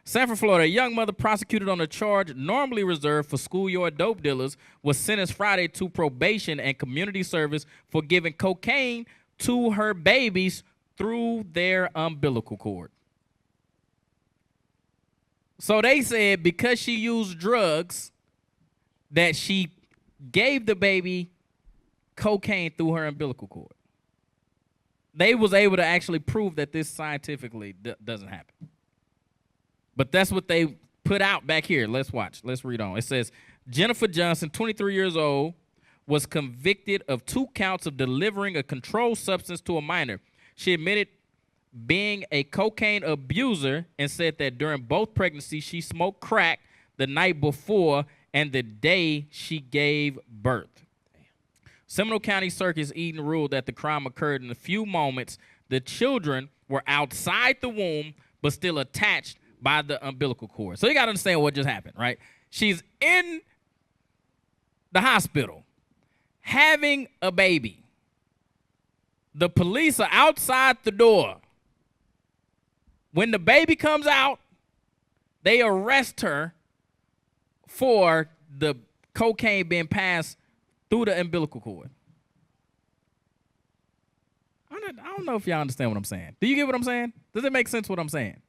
Sanford, Florida, a young mother prosecuted on a charge normally reserved for schoolyard dope dealers was sentenced Friday to probation and community service for giving cocaine to her babies through their umbilical cord. So they said because she used drugs that she gave the baby cocaine through her umbilical cord. They was able to actually prove that this scientifically doesn't happen. But that's what they put out back here. Let's watch. Let's read on. It says, Jennifer Johnson, 23 years old, was convicted of 2 counts of delivering a controlled substance to a minor. She admitted being a cocaine abuser and said that during both pregnancies, she smoked crack the night before and the day she gave birth. Seminole County Circus Eden ruled that the crime occurred in a few moments. The children were outside the womb, but still attached by the umbilical cord. So you got to understand what just happened, right? She's in the hospital having a baby. The police are outside the door. When the baby comes out, they arrest her for the cocaine being passed through the umbilical cord. I don't know if y'all understand what I'm saying. Do you get what I'm saying? Does it make sense what I'm saying?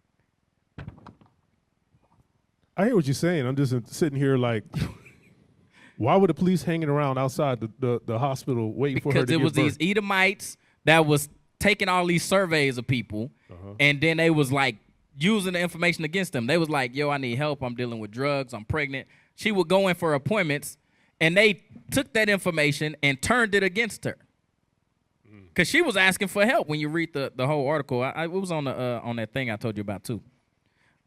I hear what you're saying. I'm just sitting here like, why were the police hanging around outside the hospital waiting for her to give birth? Because it was these Edomites that was taking all these surveys of people, and then they was like using the information against them. They was like, yo, I need help. I'm dealing with drugs. I'm pregnant. She would go in for appointments, and they took that information and turned it against her. Because she was asking for help when you read the whole article. It was on that thing I told you about, too.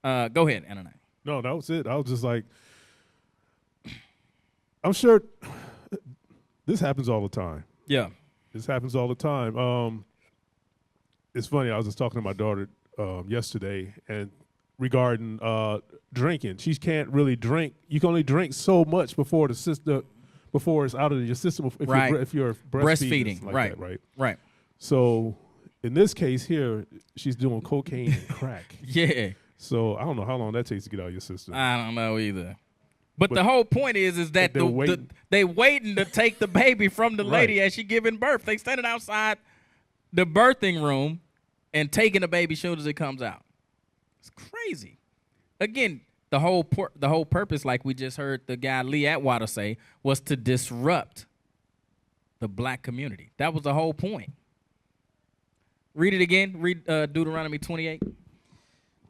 Go ahead, Anna. No, that was it. I was just like, I'm sure this happens all the time. Yeah. This happens all the time. It's funny. I was just talking to my daughter yesterday and regarding drinking. She can't really drink. You can only drink so much before it's out of your system if you're breastfeeding. Like right. That, right. So in this case here, she's doing cocaine and crack. Yeah. So I don't know how long that takes to get out of your system. I don't know either. But the whole point is that they waiting to take the baby from the lady as she giving birth. They standing outside the birthing room and taking the baby as soon as it comes out. It's crazy. Again, the whole purpose, like we just heard the guy Lee Atwater say, was to disrupt the black community. That was the whole point. Read it again. Read Deuteronomy 28.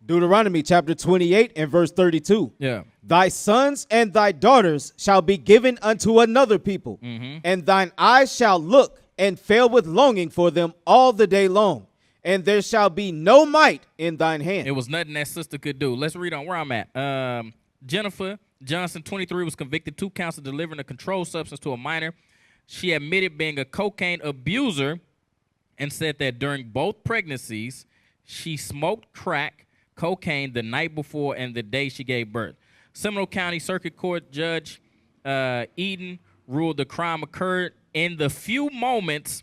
Deuteronomy chapter 28 and verse 32. Yeah. Thy sons and thy daughters shall be given unto another people, and thine eyes shall look and fail with longing for them all the day long, and there shall be no might in thine hand. It was nothing that sister could do. Let's read on where I'm at. Jennifer Johnson, 23, was convicted 2 counts of delivering a controlled substance to a minor. She admitted being a cocaine abuser and said that during both pregnancies, she smoked crack cocaine the night before and the day she gave birth. Seminole County Circuit Court Judge Eden ruled the crime occurred in the few moments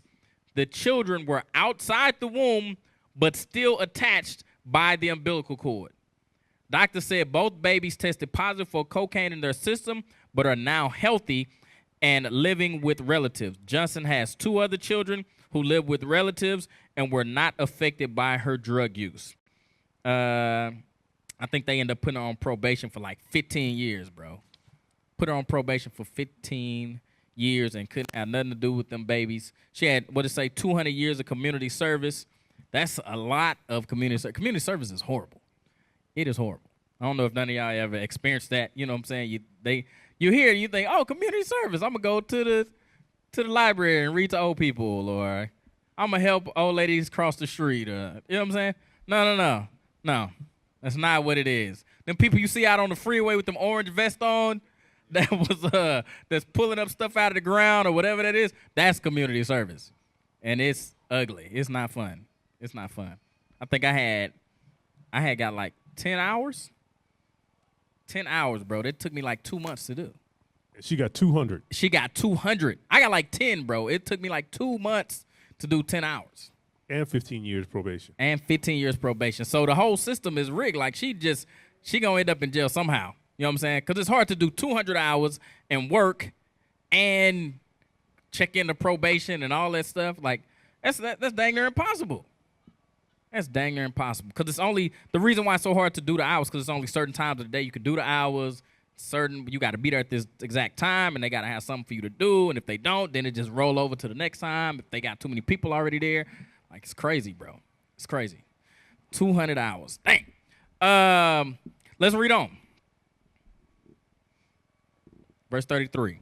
the children were outside the womb but still attached by the umbilical cord. Doctor said both babies tested positive for cocaine in their system but are now healthy and living with relatives. Johnson has 2 other children who live with relatives and were not affected by her drug use. I think they ended up putting her on probation for like 15 years, bro. Put her on probation for 15 years and couldn't have nothing to do with them babies. She had, 200 years of community service. That's a lot of community service. Community service is horrible. It is horrible. I don't know if none of y'all ever experienced that. You know what I'm saying? You hear it, you think, oh, community service. I'm going to go to the library and read to old people, or I'm going to help old ladies cross the street. You know what I'm saying? No. That's not what it is. Them people you see out on the freeway with them orange vests on, that's pulling up stuff out of the ground or whatever that is, that's community service. And it's ugly. It's not fun. It's not fun. I think I had got like 10 hours. 10 hours, bro. That took me like 2 months to do. She got 200. She got 200. I got like 10, bro. It took me like 2 months to do 10 hours. And 15 years probation. And 15 years probation. So the whole system is rigged. Like she gonna end up in jail somehow. You know what I'm saying? Because it's hard to do 200 hours and work and check into probation and all that stuff. Like that's dang near impossible. That's dang near impossible. Because it's only, the reason why it's so hard to do the hours, because it's only certain times of the day you can do the hours. You got to be there at this exact time, and they got to have something for you to do. And if they don't, then it just roll over to the next time. If they got too many people already there, like it's crazy, bro. It's crazy. 200 hours. Dang. Let's read on. Verse 33.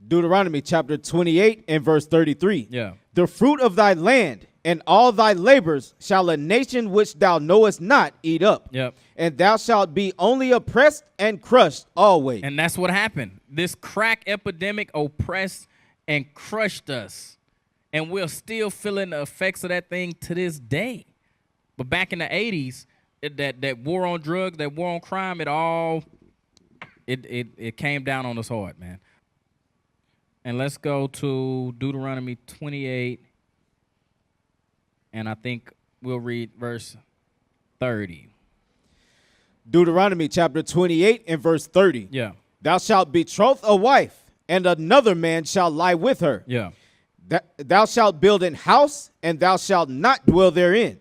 Deuteronomy chapter 28 and verse 33. Yeah. The fruit of thy land and all thy labors shall a nation which thou knowest not eat up. Yep. And thou shalt be only oppressed and crushed always. And that's what happened. This crack epidemic oppressed and crushed us. And we're still feeling the effects of that thing to this day. But back in the 80s, that war on drugs, that war on crime, it came down on us hard, man. And let's go to Deuteronomy 28. And I think we'll read verse 30. Deuteronomy chapter 28 and verse 30. Yeah. Thou shalt betroth a wife, and another man shall lie with her. Yeah. Thou shalt build an house, and thou shalt not dwell therein.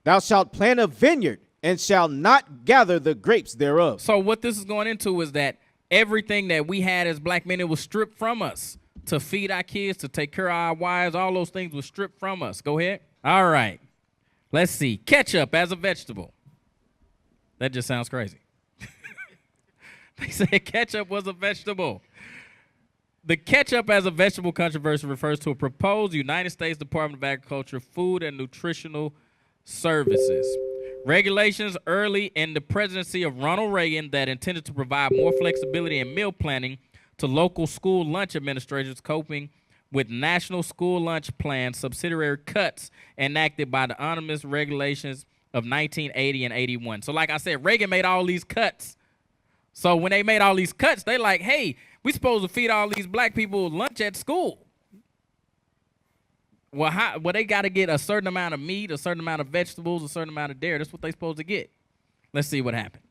Thou shalt plant a vineyard, and shalt not gather the grapes thereof. So what this is going into is that everything that we had as black men, it was stripped from us. To feed our kids, to take care of our wives, all those things were stripped from us. Go ahead. All right. Let's see. Ketchup as a vegetable. That just sounds crazy. They said ketchup was a vegetable. The ketchup as a vegetable controversy refers to a proposed United States Department of Agriculture Food and Nutritional Services regulations early in the presidency of Ronald Reagan that intended to provide more flexibility in meal planning to local school lunch administrators coping with National School Lunch Plan subsidiary cuts enacted by the omnibus regulations of 1980 and 81. So like I said, Reagan made all these cuts. So when they made all these cuts, they like, hey, we supposed to feed all these black people lunch at school. Well, they got to get a certain amount of meat, a certain amount of vegetables, a certain amount of dairy. That's what they supposed to get. Let's see what happened.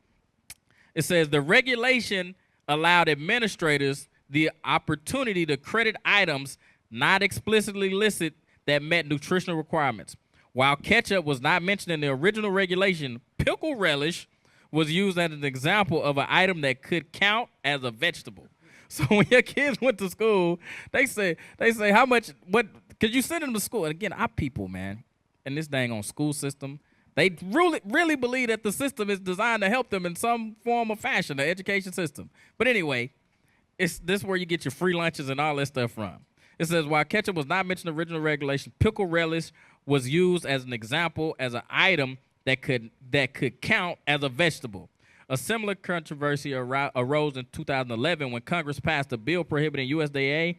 It says the regulation allowed administrators the opportunity to credit items not explicitly listed that met nutritional requirements. While ketchup was not mentioned in the original regulation, pickle relish was used as an example of an item that could count as a vegetable. So when your kids went to school, they say how much, what, because you send them to school. And again, our people, man, and this dang on school system, they really believe that the system is designed to help them in some form or fashion, the education system. But anyway, this is where you get your free lunches and all that stuff from. It says, while ketchup was not mentioned in the original regulation, pickle relish was used as an example as an item that could count as a vegetable. A similar controversy arose in 2011 when Congress passed a bill prohibiting USDA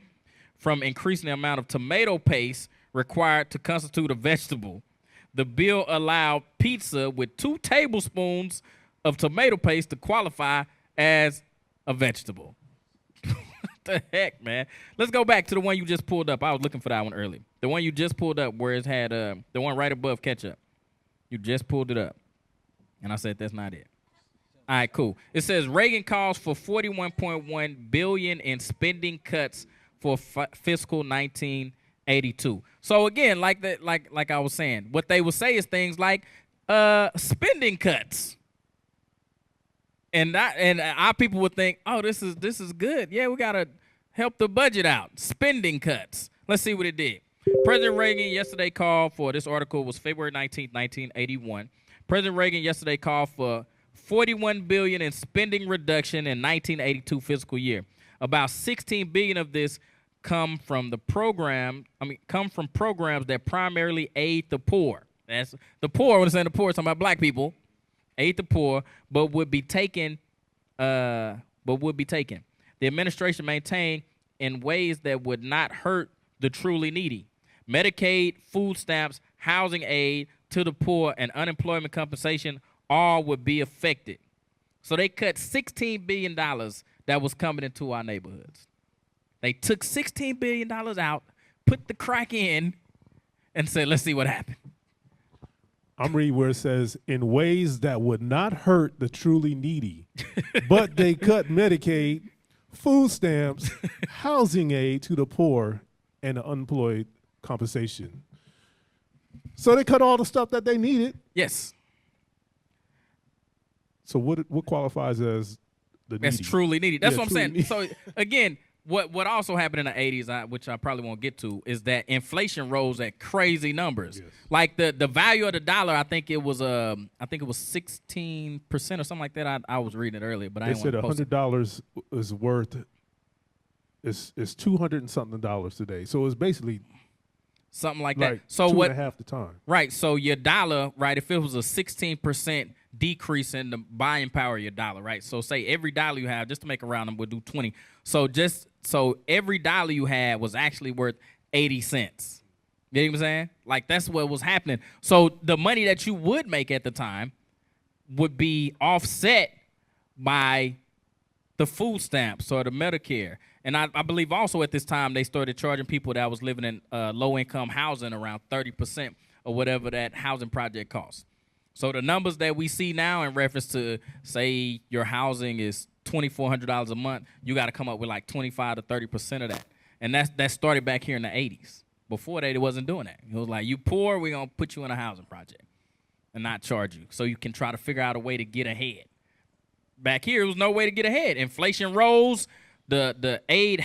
from increasing the amount of tomato paste required to constitute a vegetable. The bill allowed pizza with 2 tablespoons of tomato paste to qualify as a vegetable. What the heck, man? Let's go back to the one you just pulled up. I was looking for that one early. The one you just pulled up where it had the one right above ketchup. You just pulled it up. And I said that's not it. All right, cool. It says Reagan calls for $41.1 billion in spending cuts for fiscal 1982. So again, like I was saying, what they would say is things like spending cuts. And our people would think, oh, this is good. Yeah, we gotta help the budget out. Spending cuts. Let's see what it did. President Reagan yesterday called for, this article was February 19th, 1981. President Reagan yesterday called for $41 billion in spending reduction in 1982 fiscal year. About $16 billion of this come from programs that primarily aid the poor. That's the poor. When I say the poor, it's talking about black people. Aid the poor, but would be taken. The administration maintained in ways that would not hurt the truly needy. Medicaid, food stamps, housing aid to the poor, and unemployment compensation all would be affected. So they cut $16 billion that was coming into our neighborhoods. They took $16 billion out, put the crack in, and said, let's see what happened. I'm reading where it says, in ways that would not hurt the truly needy, but they cut Medicaid, food stamps, housing aid to the poor, and the unemployed compensation. So they cut all the stuff that they needed. Yes. So what qualifies as the needy? That's truly needy. That's what I'm saying. So again, what also happened in the 80s, which I probably won't get to, is that inflation rose at crazy numbers. Yes. Like the value of the dollar, I think it was 16% or something like that. I was reading it earlier, but I didn't want to post $100 is worth is $200 and something today. So it's basically something like that. Like so two what? and a half the time. Right. So your dollar, right? If it was a 16% decrease in the buying power of your dollar, right? So say every dollar you have, just to make a round number, we'll do 20. So every dollar you had was actually worth 80 cents. You know what I'm saying? Like that's what was happening. So the money that you would make at the time would be offset by the food stamps or the Medicare. And I believe also at this time they started charging people that was living in low-income housing around 30% or whatever that housing project costs. So the numbers that we see now in reference to, say, your housing is $2,400 a month, you got to come up with like 25 to 30% of that. And that started back here in the 80s. Before that, it wasn't doing that. It was like, you poor, we're going to put you in a housing project and not charge you so you can try to figure out a way to get ahead. Back here, there was no way to get ahead. Inflation rose, the aid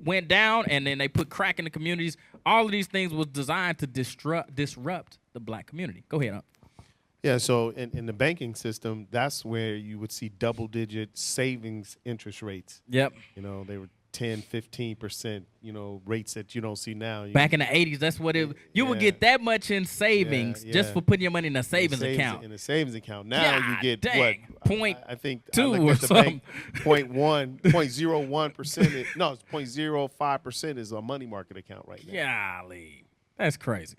went down, and then they put crack in the communities. All of these things was designed to disrupt the black community. Go ahead, Yeah, so in the banking system, that's where you would see double-digit savings interest rates. Yep. You know, they were 10, 15%, rates that you don't see now. Back in the 80s, that's what you would get that much in savings just for putting your money in a savings account. In a savings account. Now you get what? I think two I or something. 0.01%. No, it's 0.05% is a money market account right now. Golly. That's crazy.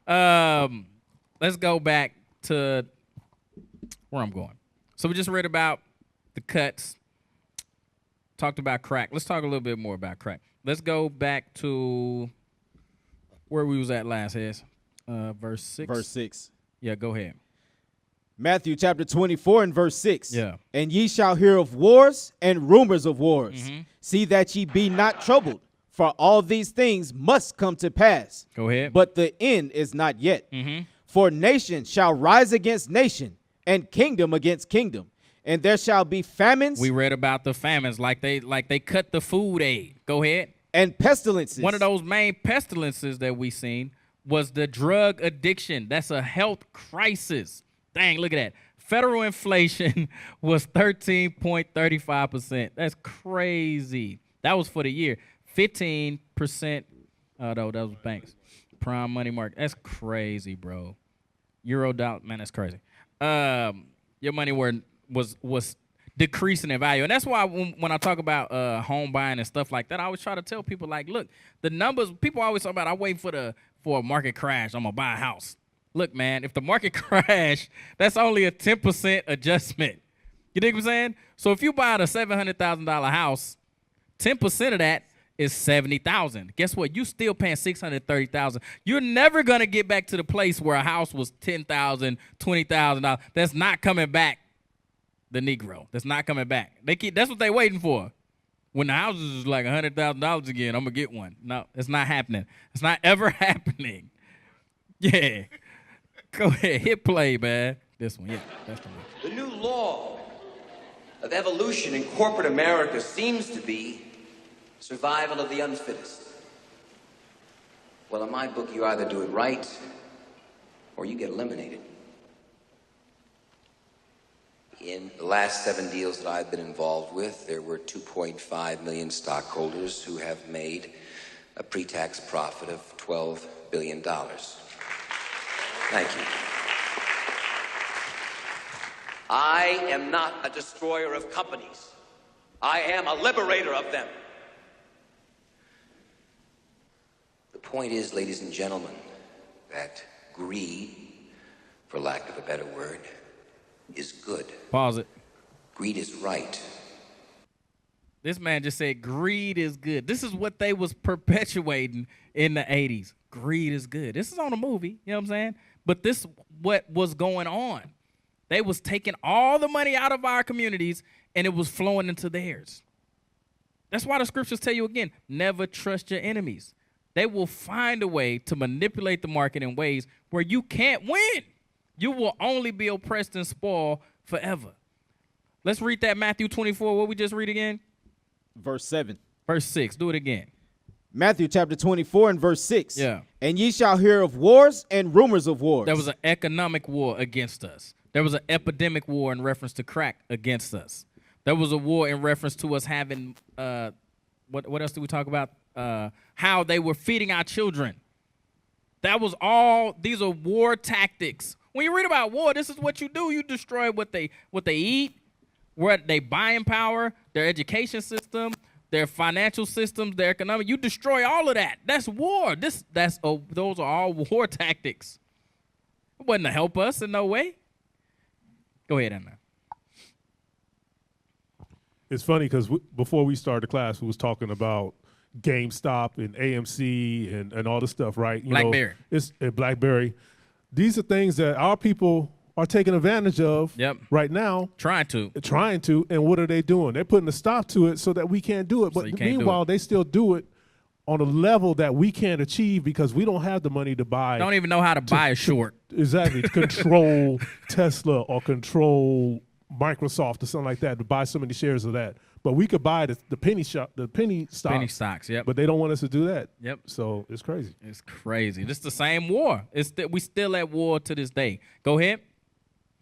Let's go back to where I'm going. So we just read about the cuts, talked about crack. Let's talk a little bit more about crack. Let's go back to where we was at last, verse 6. Verse 6. Yeah, go ahead. Matthew chapter 24 and verse 6. Yeah. And ye shall hear of wars and rumors of wars. Mm-hmm. See that ye be not troubled, for all these things must come to pass. Go ahead. But the end is not yet. Mm-hmm. For nation shall rise against nation, and kingdom against kingdom, and there shall be famines. We read about the famines, like they cut the food aid. Go ahead. And pestilences. One of those main pestilences that we seen was the drug addiction. That's a health crisis. Dang, look at that. Federal inflation was 13.35%. That's crazy. That was for the year. 15%. Oh, no, that was banks. Prime money market. That's crazy, bro. Euro dollar, man, that's crazy. Your money was decreasing in value. And that's why when I talk about home buying and stuff like that, I always try to tell people, like, look, the numbers, people always talk about, I wait for a market crash, I'm going to buy a house. Look, man, if the market crash, that's only a 10% adjustment. You dig what I'm saying? So if you buy a $700,000 house, 10% of that is $70,000. Guess what? You still paying $630,000. You're never gonna get back to the place where a house was $10,000, $20,000. That's not coming back. The Negro. That's not coming back. That's what they waiting for. When the house is like $100,000 again, I'm gonna get one. No, it's not happening. It's not ever happening. Yeah. Go ahead, hit play, man. This one, yeah, that's the one. The new law of evolution in corporate America seems to be survival of the unfittest. Well, in my book, you either do it right or you get eliminated. In the last 7 deals that I've been involved with, there were 2.5 million stockholders who have made a pre-tax profit of $12 billion. Thank you. I am not a destroyer of companies. I am a liberator of them. The point is, ladies and gentlemen, that greed, for lack of a better word, is good. Pause it. Greed is right. This man just said greed is good. This is what they was perpetuating in the 80s. Greed is good. This is on a movie, you know what I'm saying? But this what was going on. They was taking all the money out of our communities and it was flowing into theirs. That's why the scriptures tell you again, never trust your enemies. They will find a way to manipulate the market in ways where you can't win. You will only be oppressed and spoiled forever. Let's read that Matthew 24. What we just read again? Verse 7. Verse 6. Do it again. Matthew chapter 24 and verse 6. Yeah. And ye shall hear of wars and rumors of wars. There was an economic war against us. There was an epidemic war in reference to crack against us. There was a war in reference to us having, what else did we talk about? How they were feeding our children. That was all, these are war tactics. When you read about war, this is what you do. You destroy what they eat, what they buying power, their education system, their financial systems, their economic. You destroy all of that. That's war. Those are all war tactics. It wasn't to help us in no way. Go ahead, Anna. It's funny because before we started the class, we was talking about GameStop and AMC and all this stuff, right? BlackBerry. It's BlackBerry. These are things that our people are taking advantage of right now. Trying to. And what are they doing? They're putting a stop to it so that we can't do it. But meanwhile, they still do it on a level that we can't achieve because we don't have the money to buy. Don't even know how to buy a short. Exactly. To control Tesla or control Microsoft or something like that, to buy so many shares of that. But we could buy the penny stocks. Penny stocks, yep. But they don't want us to do that. Yep. So it's crazy. It's crazy. It's the same war. We still at war to this day. Go ahead.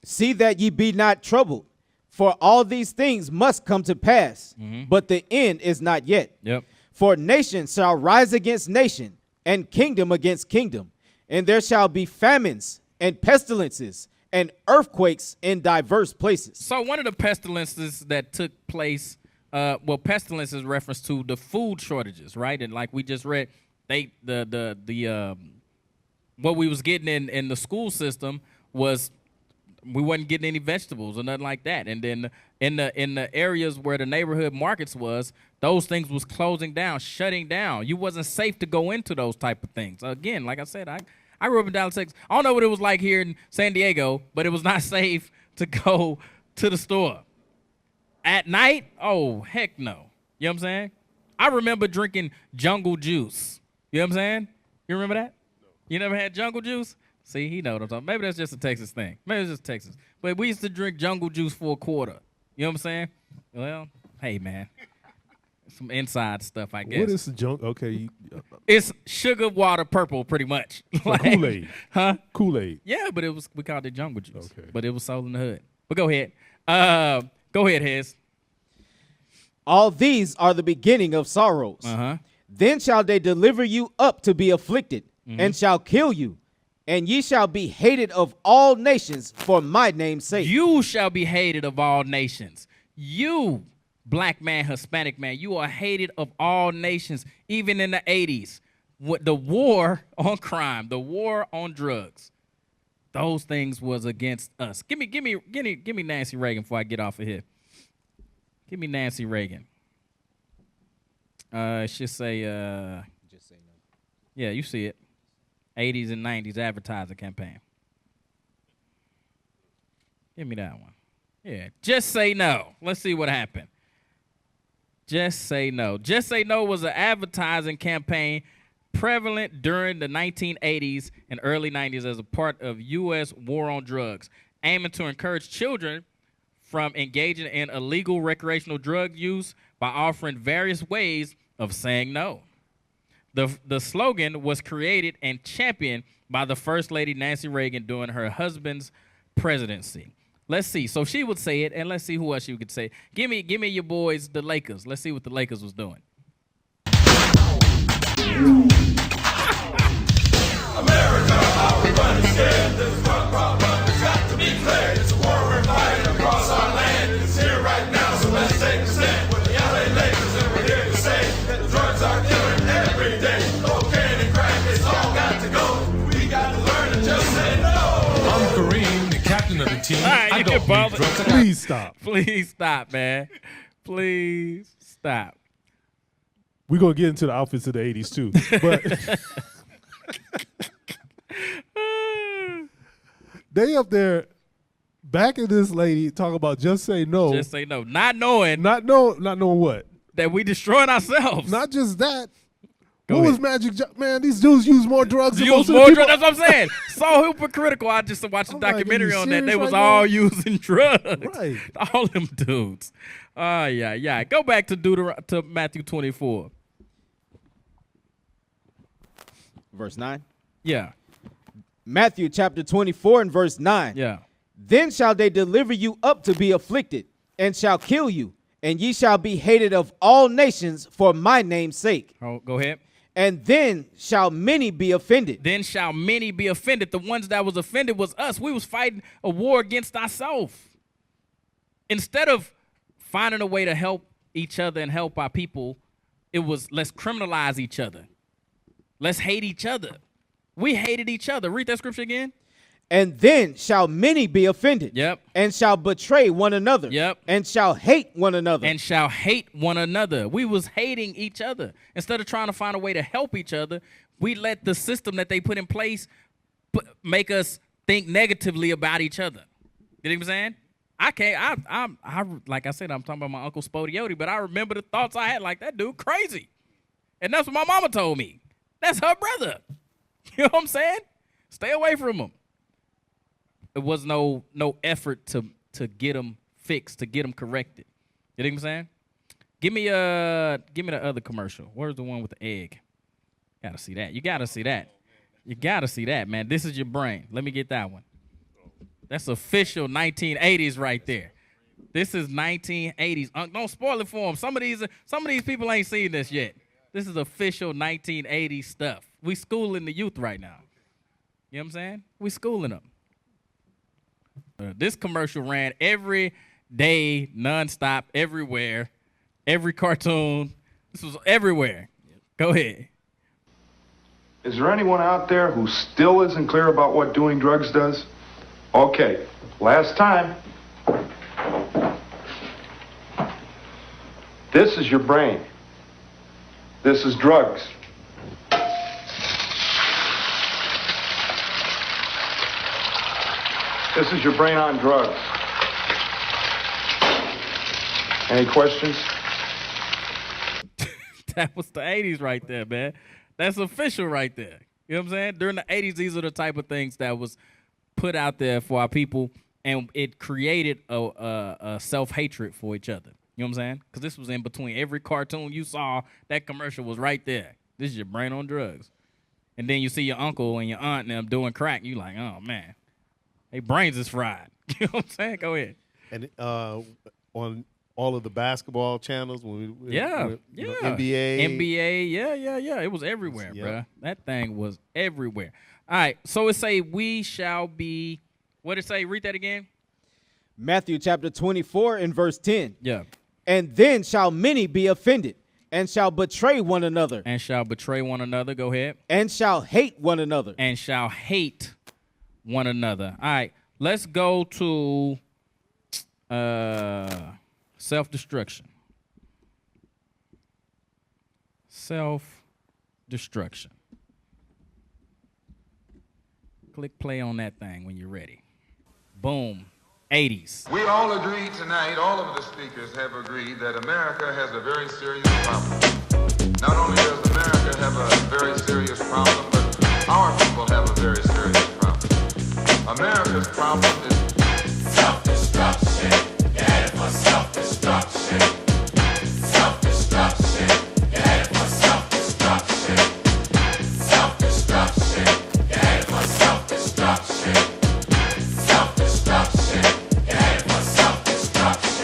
See that ye be not troubled, for all these things must come to pass, but the end is not yet. Yep. For nation shall rise against nation, and kingdom against kingdom, and there shall be famines and pestilences and earthquakes in diverse places. So one of the pestilences that took place, pestilence is reference to the food shortages, right? And like we just read, what we was getting in the school system was we wasn't getting any vegetables or nothing like that. And then in the areas where the neighborhood markets was, those things was closing down, shutting down. You wasn't safe to go into those type of things. Again, like I said, I grew up in Dallas, Texas. I don't know what it was like here in San Diego, but it was not safe to go to the store. At night, oh, heck no. You know what I'm saying? I remember drinking jungle juice. You know what I'm saying? You remember that? No. You never had jungle juice? See, he know what I'm talking about. Maybe that's just a Texas thing. Maybe it's just Texas. But we used to drink jungle juice for $0.25. You know what I'm saying? Well, hey, man. Some inside stuff, I guess. What is the junk? Okay. It's sugar water purple, pretty much. Like, Kool-Aid. Huh? Kool-Aid. Yeah, but we called it jungle juice. Okay. But it was sold in the hood. But go ahead. Go ahead, Hez. All these are the beginning of sorrows. Then shall they deliver you up to be afflicted, and shall kill you. And ye shall be hated of all nations for my name's sake. You shall be hated of all nations. You, black man, Hispanic man, you are hated of all nations, even in the 80s. The war on crime, the war on drugs, those things was against us. Give me Nancy Reagan before I get off of here. Give me Nancy Reagan. It should say, Just say no. yeah, you see it. 80s and 90s advertising campaign. Give me that one. Yeah, just say no. Let's see what happened. Just say no. Just say no was an advertising campaign prevalent during the 1980s and early 90s as a part of U.S. war on drugs, aiming to encourage children from engaging in illegal recreational drug use by offering various ways of saying no. The slogan was created and championed by the First Lady Nancy Reagan during her husband's presidency. Let's see. So she would say it, and let's see who else she could say. Give me your boys, the Lakers. Let's see what the Lakers was doing. America, are we running scared? There's one problem, it's got to be clear. It's a war we're fighting across our land. It's here right now, so let's take a stand. We're the LA Lakers, and we're here to say that the drugs are killing every day. Cocaine and crack, it's all got to go. We got to learn to just say no. I'm Kareem, the captain of the team. All right, you can bother. Please stop. Please stop, man. Please stop. We're going to get into the outfits of the 80s, too. But they up there backing this lady talking about just say no. Just say no. Not knowing what? That we destroying ourselves. Not just that. Go what ahead. was Magic Man, these dudes use more drugs than most of the More people. drugs. That's what I'm saying. So hypocritical. I just watched a documentary on that. They was all using drugs. Right. All them dudes. Yeah. Go back to Matthew 24. Verse 9? Yeah. Matthew chapter 24 and verse 9. Yeah. Then shall they deliver you up to be afflicted, and shall kill you, and ye shall be hated of all nations for my name's sake. Oh, go ahead. And then shall many be offended. Then shall many be offended. The ones that was offended was us. We was fighting a war against ourselves. Instead of finding a way to help each other and help our people, it was let's criminalize each other. Let's hate each other. We hated each other. Read that scripture again. And then shall many be offended. Yep. And shall betray one another. Yep. And shall hate one another. And shall hate one another. We was hating each other. Instead of trying to find a way to help each other, we let the system that they put in place make us think negatively about each other. You know what I'm saying? I like I said, I'm talking about my Uncle Spodiote, but I remember the thoughts I had like that dude crazy. And that's what my mama told me. That's her brother. You know what I'm saying? Stay away from him. It was no effort to get him fixed, to get him corrected. You know what I'm saying? Give me the other commercial. Where's the one with the egg? Gotta see that. You gotta see that. You gotta see that, man. This is your brain. Let me get that one. That's official 1980s right there. This is 1980s. Don't spoil it for them. Some of these people ain't seen this yet. This is official 1980s stuff. We schooling the youth right now. You know what I'm saying? We schooling them. This commercial ran every day, nonstop, everywhere, every cartoon. This was everywhere. Go ahead. Is there anyone out there who still isn't clear about what doing drugs does? Okay, last time. This is your brain. This is drugs. This is your brain on drugs. Any questions? That was the 80s right there, man. That's official right there. You know what I'm saying? During the 80s, these are the type of things that was put out there for our people, and it created a self-hatred for each other. You know what I'm saying? Because this was in between every cartoon you saw. That commercial was right there. This is your brain on drugs. And then you see your uncle and your aunt and them doing crack. You like, oh, man. Their brains is fried. You know what I'm saying? Go ahead. And on all of the basketball channels, when we NBA. Yeah. It was everywhere, bro. That thing was everywhere. All right, so it say we shall be, what did it say? Read that again. Matthew chapter 24 and verse 10. Yeah. And then shall many be offended, and shall betray one another. And shall betray one another. Go ahead. And shall hate one another. And shall hate one another. All right. Let's go to self-destruction. Self-destruction. Click play on that thing when you're ready. Boom. 80s. We all agree tonight, all of the speakers have agreed that America has a very serious problem. Not only does America have a very serious problem, but our people have a very serious problem. America's problem is self-destruction. You're headed for self-destruction. Self-destruction. You're headed for self-destruction. Self-destruction. You're headed for self-destruction. Self-destruction.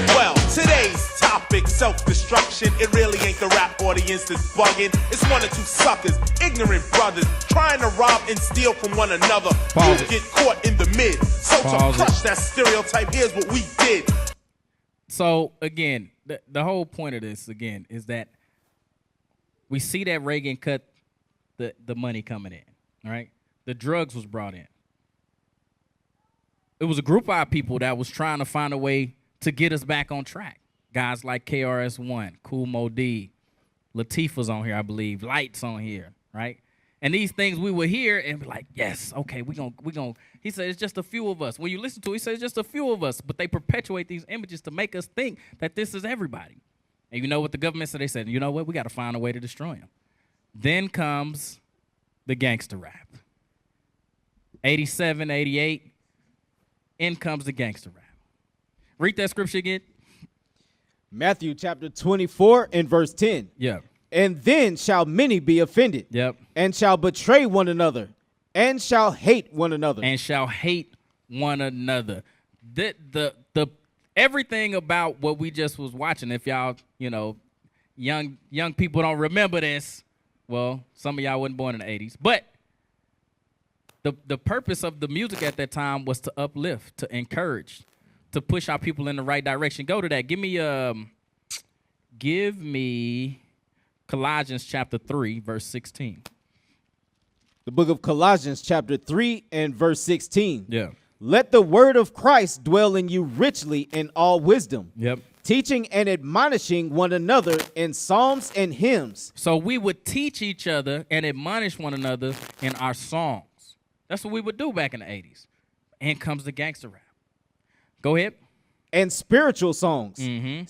Well, today's topic, self-destruction. It really ain't the rap audience that's bugging. It's one or two suckers, ignorant brothers, trying to rob and steal from one another. You get caught in the mid. So to crush that stereotype, here's what we did. So, again, the whole point of this, again, is that we see that Reagan cut the money coming in, all right? The drugs was brought in. It was a group of our people that was trying to find a way to get us back on track. Guys like KRS-One, Kool Moe Dee, Latifah's on here, I believe, Light's on here, right? And these things we would hear and be like, yes, okay, we gonna. He said it's just a few of us. When you listen to it, he says it's just a few of us, but they perpetuate these images to make us think that this is everybody. And you know what the government said? They said, you know what, we got to find a way to destroy them. Then comes the gangster rap. 87, 88, in comes the gangster rap. Read that scripture again. Matthew chapter 24 and verse 10. Yeah. And then shall many be offended. Yep. And shall betray one another. And shall hate one another. And shall hate one another. The everything about what we just was watching, if y'all, young people don't remember this, well, some of y'all wasn't born in the 80s. But the purpose of the music at that time was to uplift, to encourage, to push our people in the right direction. Go to that. Give me Colossians chapter 3, verse 16. The book of Colossians chapter 3 and verse 16. Yeah. Let the word of Christ dwell in you richly in all wisdom. Yep. Teaching and admonishing one another in psalms and hymns. So we would teach each other and admonish one another in our songs. That's what we would do back in the 80s. And comes the gangster rap. Go ahead. And spiritual songs.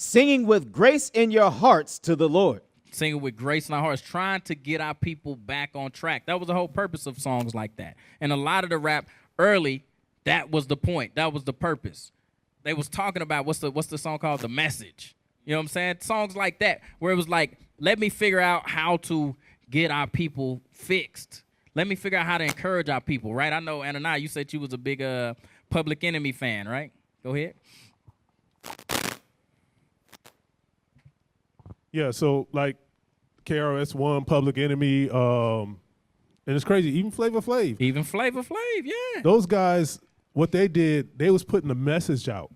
Singing with grace in your hearts to the Lord. Singing with grace in our hearts, trying to get our people back on track. That was the whole purpose of songs like that. And a lot of the rap early, that was the point. That was the purpose. They was talking about, what's the song called? The Message. You know what I'm saying? Songs like that, where it was like, let me figure out how to get our people fixed. Let me figure out how to encourage our people, right? I know, Ananiah, you said you was a big Public Enemy fan, right? Go ahead. Yeah, so like KRS-One, Public Enemy, and it's crazy. Even Flavor Flav. Even Flavor Flav, yeah. Those guys, what they did, they was putting a message out.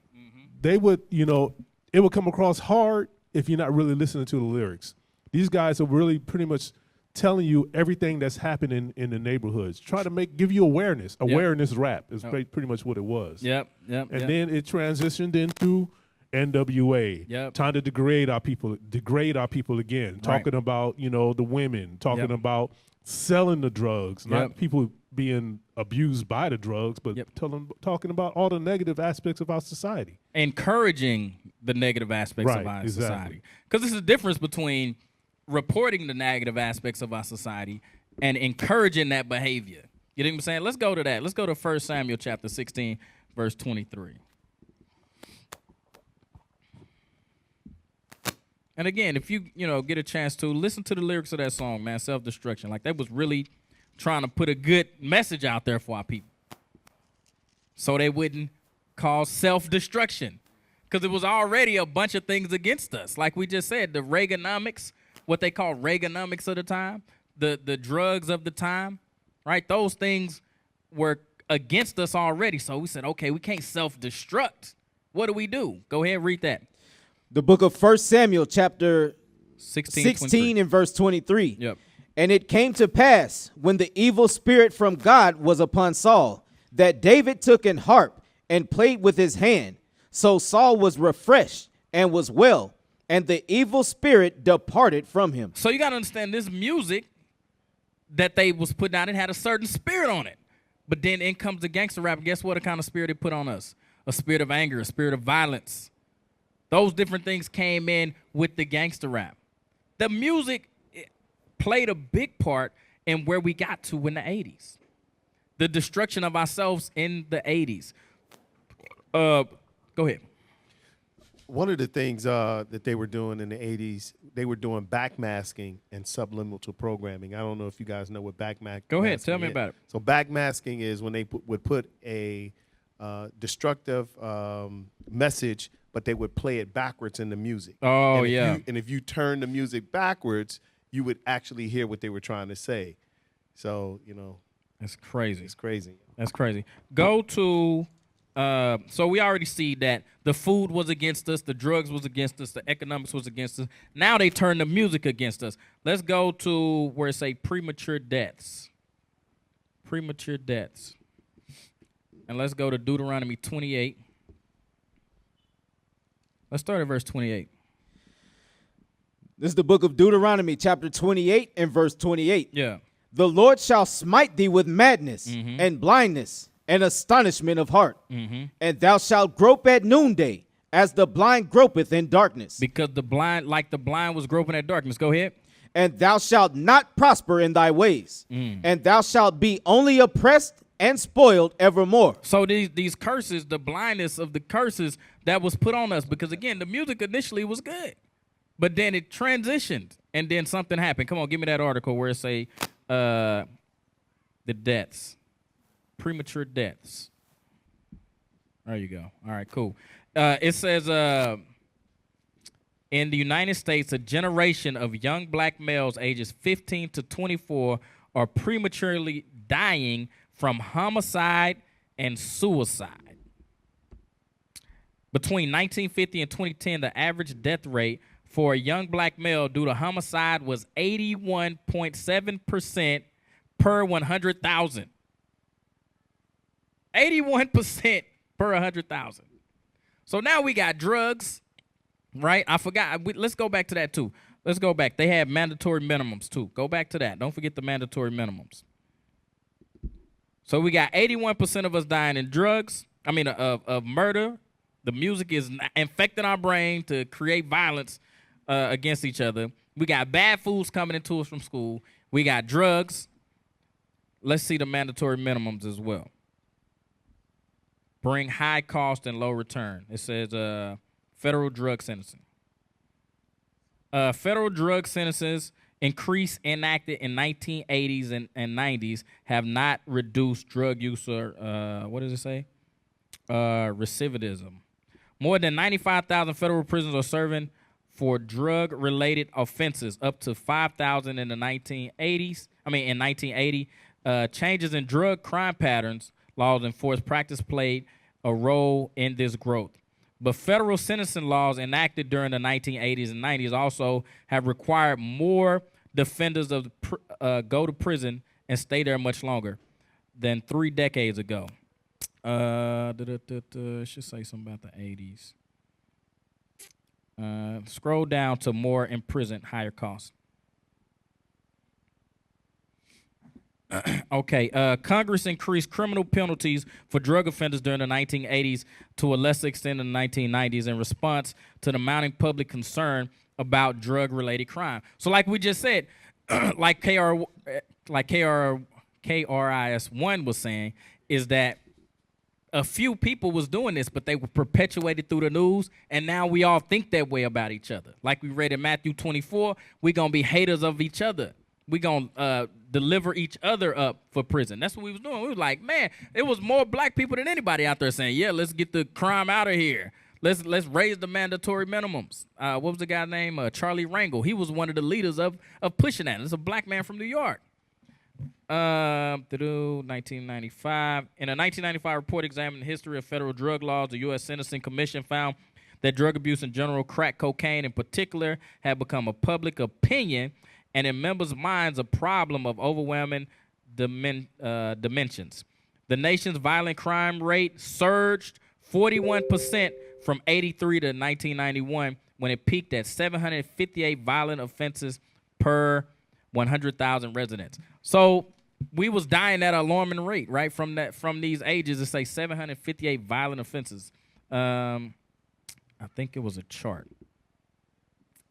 They would, it would come across hard if you're not really listening to the lyrics. These guys are really pretty much telling you everything that's happening in the neighborhoods. Try to give you awareness. Awareness rap is pretty much what it was. Yep. And then it transitioned into NWA. Yep. Trying to degrade our people again. Talking about, the women, talking about selling the drugs, not people being abused by the drugs, but talking about all the negative aspects of our society. Encouraging the negative aspects of our society. Because there's a difference between reporting the negative aspects of our society and encouraging that behavior. You know what I'm saying? Let's go to that. Let's go to 1 Samuel chapter 16, verse 23. And again, if you get a chance to listen to the lyrics of that song, man, Self-Destruction, like that was really trying to put a good message out there for our people, so they wouldn't cause self-destruction, because it was already a bunch of things against us. Like we just said, the Reaganomics, what they call Reaganomics of the time, the drugs of the time, right? Those things were against us already. So we said, okay, we can't self-destruct. What do we do? Go ahead and read that. The book of 1 Samuel, chapter 16 and verse 23. Yep. And it came to pass, when the evil spirit from God was upon Saul, that David took an harp and played with his hand. So Saul was refreshed and was well, and the evil spirit departed from him. So you got to understand, this music that they was putting out, it had a certain spirit on it. But then in comes the gangster rap. Guess what kind of spirit it put on us? A spirit of anger, a spirit of violence. Those different things came in with the gangster rap. The music played a big part in where we got to in the 80s. The destruction of ourselves in the 80s. Go ahead. One of the things that they were doing in the 80s, they were doing backmasking and subliminal programming. I don't know if you guys know what backmasking is. Go ahead, tell me about it. So backmasking is when they would put a destructive message, but they would play it backwards in the music. Oh, and if you turn the music backwards, you would actually hear what they were trying to say. So, That's crazy. It's crazy. That's crazy. Go to... so we already see that the food was against us, the drugs was against us, the economics was against us. Now they turn the music against us. Let's go to where it say premature deaths. Premature deaths. And let's go to Deuteronomy 28. Let's start at verse 28. This is the book of Deuteronomy, chapter 28 and verse 28. Yeah. The Lord shall smite thee with madness and blindness and astonishment of heart. And thou shalt grope at noonday, as the blind gropeth in darkness. Because the blind was groping at darkness. Go ahead. And thou shalt not prosper in thy ways. And thou shalt be only oppressed and spoiled evermore. So these curses, the blindness of the curses that was put on us, because again, the music initially was good, but then it transitioned, and then something happened. Come on, give me that article where it say the deaths. Premature deaths. There you go. All right, cool. It says, in the United States, a generation of young black males ages 15 to 24 are prematurely dying from homicide and suicide. Between 1950 and 2010, the average death rate for a young black male due to homicide was 81.7% per 100,000. 81% per 100,000. So now we got drugs, right? I forgot. Let's go back to that too. Let's go back. They have mandatory minimums too. Go back to that. Don't forget the mandatory minimums. So we got 81% of us dying in drugs. Of murder. The music is infecting our brain to create violence against each other. We got bad foods coming into us from school. We got drugs. Let's see the mandatory minimums as well. Bring high cost and low return. It says federal drug sentencing. Federal drug sentences enacted in 1980s and 90s have not reduced drug use or, what does it say? Recidivism. More than 95,000 federal prisoners are serving for drug-related offenses, up to 5,000 in the 1980s. In 1980. Changes in drug crime patterns, laws enforced practice played a role in this growth. But federal sentencing laws enacted during the 1980s and 90s also have required more defenders of go to prison and stay there much longer than 3 decades ago. It should say something about the 80s. Scroll down to more imprisoned, higher costs. Okay, Congress increased criminal penalties for drug offenders during the 1980s to a lesser extent in the 1990s in response to the mounting public concern about drug-related crime. So like we just said, like KRIS-1 was saying, is that a few people was doing this, but they were perpetuated through the news, and now we all think that way about each other. Like we read in Matthew 24, we're going to be haters of each other. We're going to deliver each other up for prison. That's what we was doing. We was like, man, it was more black people than anybody out there saying, yeah, let's get the crime out of here. Let's raise the mandatory minimums. What was the guy's name? Charlie Rangel. He was one of the leaders of pushing that. It's a black man from New York. 1995. In a 1995 report examining the history of federal drug laws, the U.S. Sentencing Commission found that drug abuse in general, crack cocaine in particular, had become a public opinion and in members' minds a problem of overwhelming dimensions. The nation's violent crime rate surged 41% from 83 to 1991 when it peaked at 758 violent offenses per 100,000 residents. So we was dying at an alarming rate, right? From these ages, it say 758 violent offenses. I think it was a chart.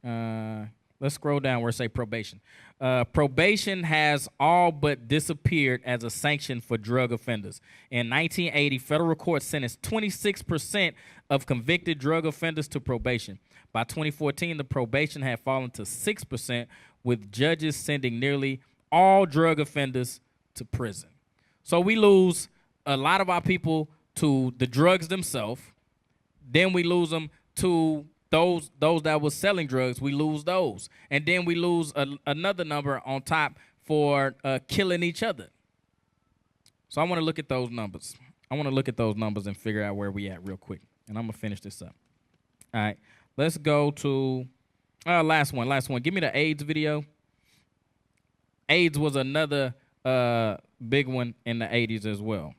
Let's scroll down where it say probation. Probation has all but disappeared as a sanction for drug offenders. In 1980, federal courts sentenced 26% of convicted drug offenders to probation. By 2014, the probation had fallen to 6%, with judges sending nearly all drug offenders to prison. So we lose a lot of our people to the drugs themselves. Then we lose them to those that was selling drugs. We lose those. And then we lose another number on top for killing each other. So I want to look at those numbers. I want to look at those numbers and figure out where we at real quick. And I'm going to finish this up. All right. Let's go to last one. Give me the AIDS video. AIDS was another big one in the 80s as well.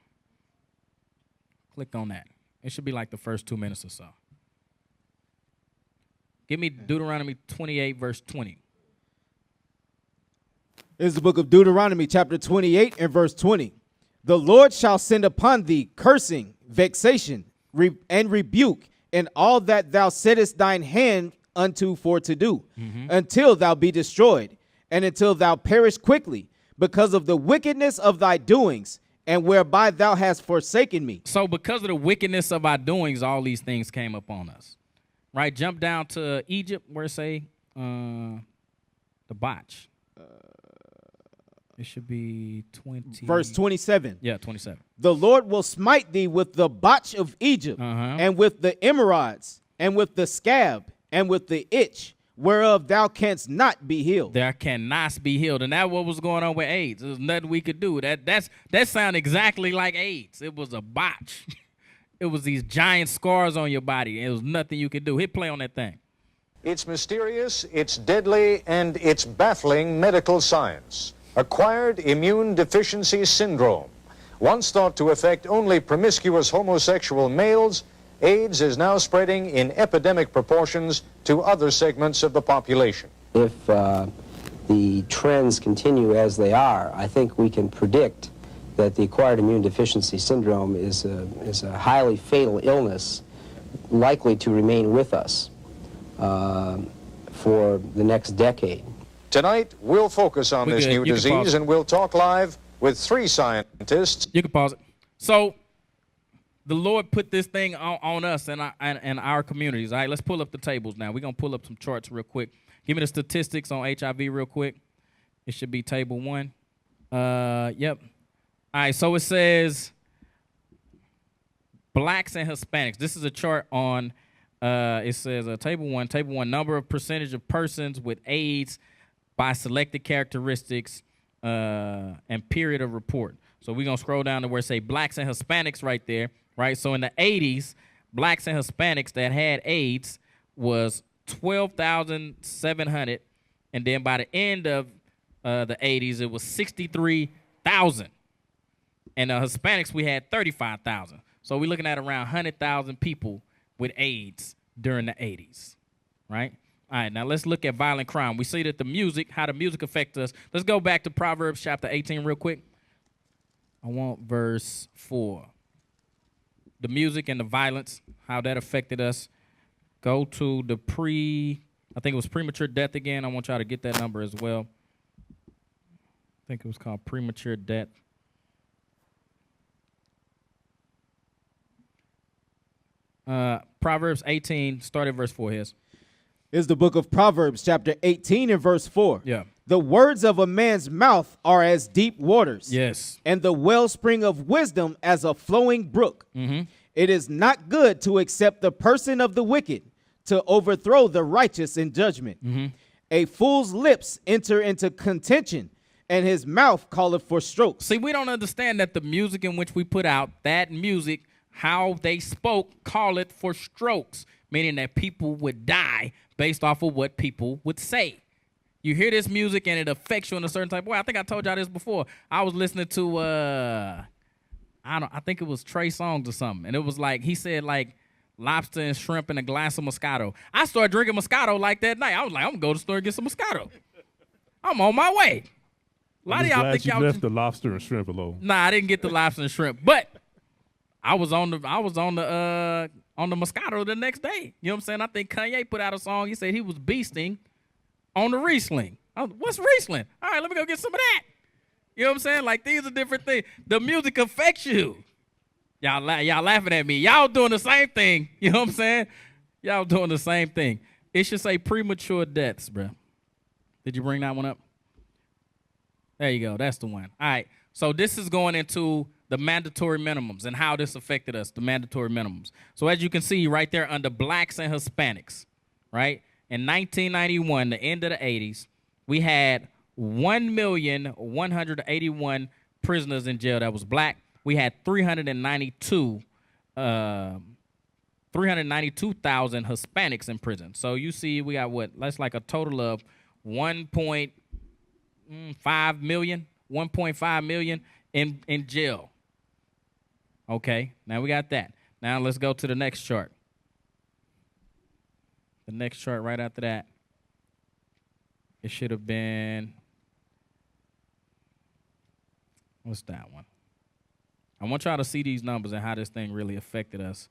Click on that. It should be like the first 2 minutes or so. Give me Deuteronomy 28, verse 20. It's the book of Deuteronomy, chapter 28 and verse 20. The Lord shall send upon thee cursing, vexation, and rebuke, in all that thou settest thine hand unto for to do, until thou be destroyed, and until thou perish quickly, because of the wickedness of thy doings, and whereby thou hast forsaken me. So because of the wickedness of our doings, all these things came upon us. Right? Jump down to Egypt, where it say the botch. It should be 20. Verse 27. Yeah, 27. The Lord will smite thee with the botch of Egypt, and with the emerods, and with the scab, and with the itch, whereof thou canst not be healed. There cannot be healed. And that's what was going on with AIDS. There was nothing we could do. That sounded exactly like AIDS. It was a botch. It was these giant scars on your body. It was nothing you could do. Hit play on that thing. It's mysterious, it's deadly, and it's baffling medical science. Acquired immune deficiency syndrome. Once thought to affect only promiscuous homosexual males, AIDS is now spreading in epidemic proportions to other segments of the population. If the trends continue as they are, I think we can predict that the acquired immune deficiency syndrome is a highly fatal illness likely to remain with us for the next decade. Tonight, we'll focus on this new disease, and we'll talk live with 3 scientists. You can pause it. So the Lord put this thing on us and our communities. All right, let's pull up the tables now. We're going to pull up some charts real quick. Give me the statistics on HIV real quick. It should be table 1. Yep. All right, so it says blacks and Hispanics. This is a chart on, it says table 1, number of percentage of persons with AIDS by selected characteristics and period of report. So we're going to scroll down to where it say blacks and Hispanics right there, right? So in the 80s, blacks and Hispanics that had AIDS was 12,700. And then by the end of the 80s, it was 63,000. And Hispanics, we had 35,000. So we're looking at around 100,000 people with AIDS during the 80s, right? All right, now let's look at violent crime. We see that how the music affects us. Let's go back to Proverbs chapter 18 real quick. I want verse 4. The music and the violence, how that affected us. Go to the I think it was premature death again. I want y'all to get that number as well. I think it was called premature death. Proverbs 18, start at verse 4 here. Is the book of Proverbs, chapter 18 and verse 4. Yeah. The words of a man's mouth are as deep waters. Yes. And the wellspring of wisdom as a flowing brook. It is not good to accept the person of the wicked, to overthrow the righteous in judgment. A fool's lips enter into contention, and his mouth calleth for strokes. See, we don't understand that the music in which we put out, that music, how they spoke, call it for strokes, meaning that people would die based off of what people would say. You hear this music and it affects you in a certain type of way. I think I told y'all this before. I was listening to I think it was Trey Songz or something, and it was like he said like lobster and shrimp and a glass of Moscato. I started drinking Moscato like that night. I was like, I'm gonna go to the store and get some Moscato. I'm on my way. A lot of y'all think y'all left the lobster and shrimp alone. Nah, I didn't get the lobster and shrimp, but I was on the Moscato the next day. You know what I'm saying? I think Kanye put out a song. He said he was beasting on the Riesling. What's Riesling? All right, let me go get some of that. You know what I'm saying? Like, these are different things. The music affects you. Y'all laughing at me. Y'all doing the same thing. You know what I'm saying? Y'all doing the same thing. It should say premature deaths, bro. Did you bring that one up? There you go. That's the one. All right. So this is going into the mandatory minimums and how this affected us, the mandatory minimums. So as you can see right there under blacks and Hispanics, right? In 1991, the end of the 80s, we had 1,181 prisoners in jail that was black. We had 392,000 Hispanics in prison. So you see we got what? That's like a total of 1.5 million in jail. Okay, now we got that. Now let's go to the next chart. The next chart right after that. It should have been, what's that one? I want y'all to see these numbers and how this thing really affected us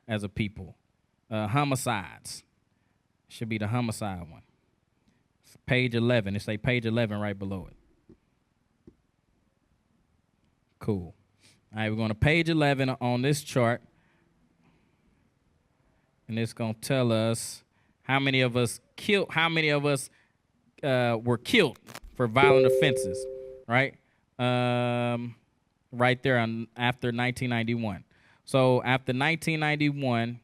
as a people. Homicides. Should be the homicide one. It's page 11. It say page 11 right below it. Cool. All right, we're going to page 11 on this chart. And it's going to tell us how many of us were killed for violent offenses, right? Right there after 1991. So after 1991,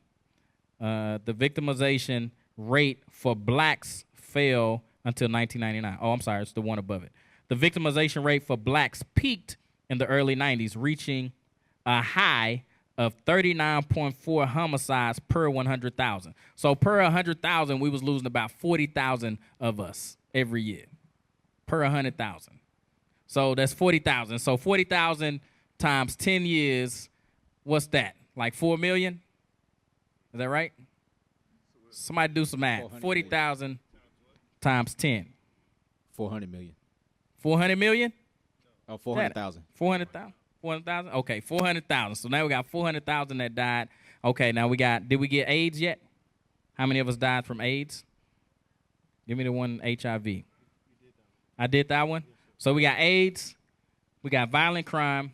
the victimization rate for blacks fell until 1999. Oh, I'm sorry, it's the one above it. The victimization rate for blacks peaked in the early 90s, reaching a high of 39.4 homicides per 100,000. So per 100,000, we was losing about 40,000 of us every year, per 100,000. So that's 40,000. So 40,000 times 10 years, what's that? Like 4 million? Is that right? Somebody do some math. 40,000 times 10. 400 million. 400 million? Oh, 400,000. 400,000? 400,000? Okay, 400,000. So now we got 400,000 that died. Okay, now did we get AIDS yet? How many of us died from AIDS? Give me the one HIV. I did that one? So we got AIDS, we got violent crime,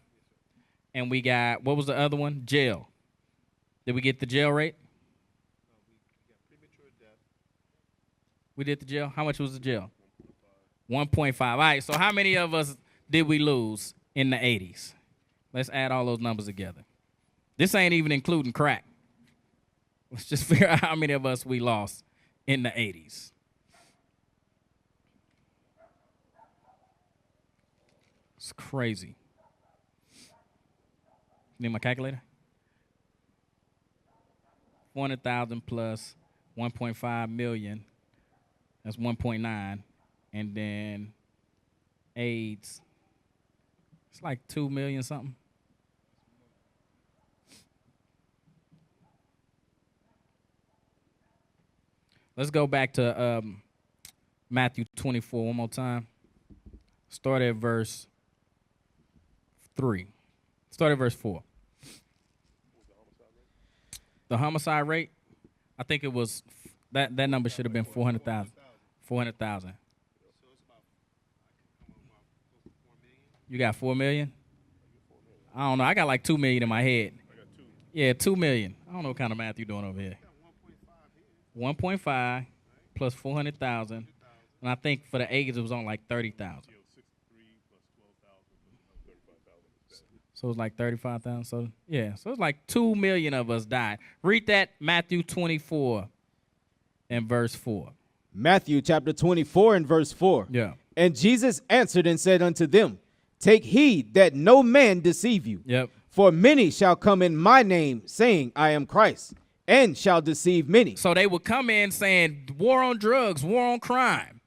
and we got, what was the other one? Jail. Did we get the jail rate? We did the jail? How much was the jail? 1.5. All right, so how many of us did we lose in the 80s? Let's add all those numbers together. This ain't even including crack. Let's just figure out how many of us we lost in the 80s. It's crazy. Need my calculator? 400,000 plus 1.5 million. That's 1.9. And then AIDS. It's like 2 million something. Let's go back to Matthew 24 one more time. Start at verse 3. Start at verse 4. The homicide rate, I think it was, that number should have been 400,000. 400,000. You got 4 million? I don't know. I got like 2 million in my head. Yeah, 2 million. I don't know what kind of math you're doing over here. 1.5 plus 400,000. And I think for the AIDS, it was on like 30,000. So it was like 35,000. So, yeah. So it's like 2 million of us died. Read that, Matthew 24 and verse 4. Matthew chapter 24 and verse 4. Yeah. And Jesus answered and said unto them, take heed that no man deceive you. Yep. For many shall come in my name, saying, I am Christ, and shall deceive many. So they would come in saying, war on drugs, war on crime.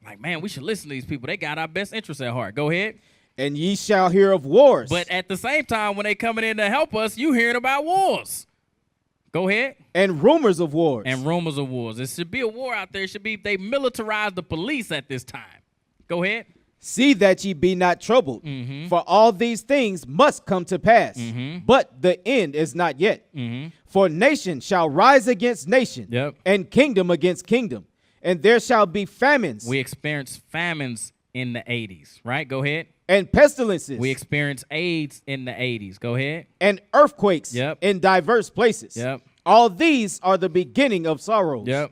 Like, man, we should listen to these people. They got our best interests at heart. Go ahead. And ye shall hear of wars. But at the same time, when they coming in to help us, you hearing about wars. Go ahead. And rumors of wars. And rumors of wars. There should be a war out there. It should be, they militarize the police at this time. Go ahead. See that ye be not troubled, for all these things must come to pass, but the end is not yet. For nation shall rise against nation, and kingdom against kingdom, and there shall be famines. We experienced famines in the 80s, right? Go ahead. And pestilences. We experienced AIDS in the 80s. Go ahead. And earthquakes in diverse places. All these are the beginning of sorrows.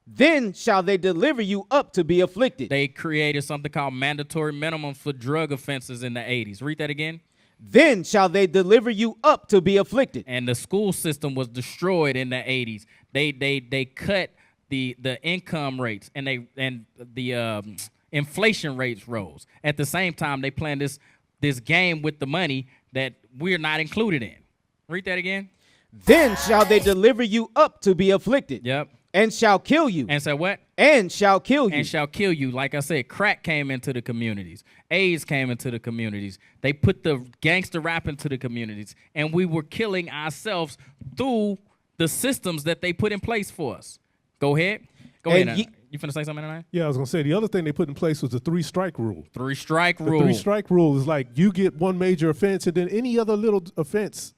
Then shall they deliver you up to be afflicted. They created something called mandatory minimums for drug offenses in the 80s. Read that again. Then shall they deliver you up to be afflicted. And the school system was destroyed in the 80s. They cut the income rates and the inflation rates rose. At the same time, they planned this game with the money that we're not included in. Read that again. Then shall they deliver you up to be afflicted. And shall kill you. And say what? And shall kill you. And shall kill you. Like I said, crack came into the communities. AIDS came into the communities. They put the gangster rap into the communities. And we were killing ourselves through the systems that they put in place for us. Go ahead. Go ahead. You finna say something tonight? Yeah, I was going to say, the other thing they put in place was the 3-strike rule. 3-strike rule. The 3-strike rule is like you get one major offense, and then any other little offense,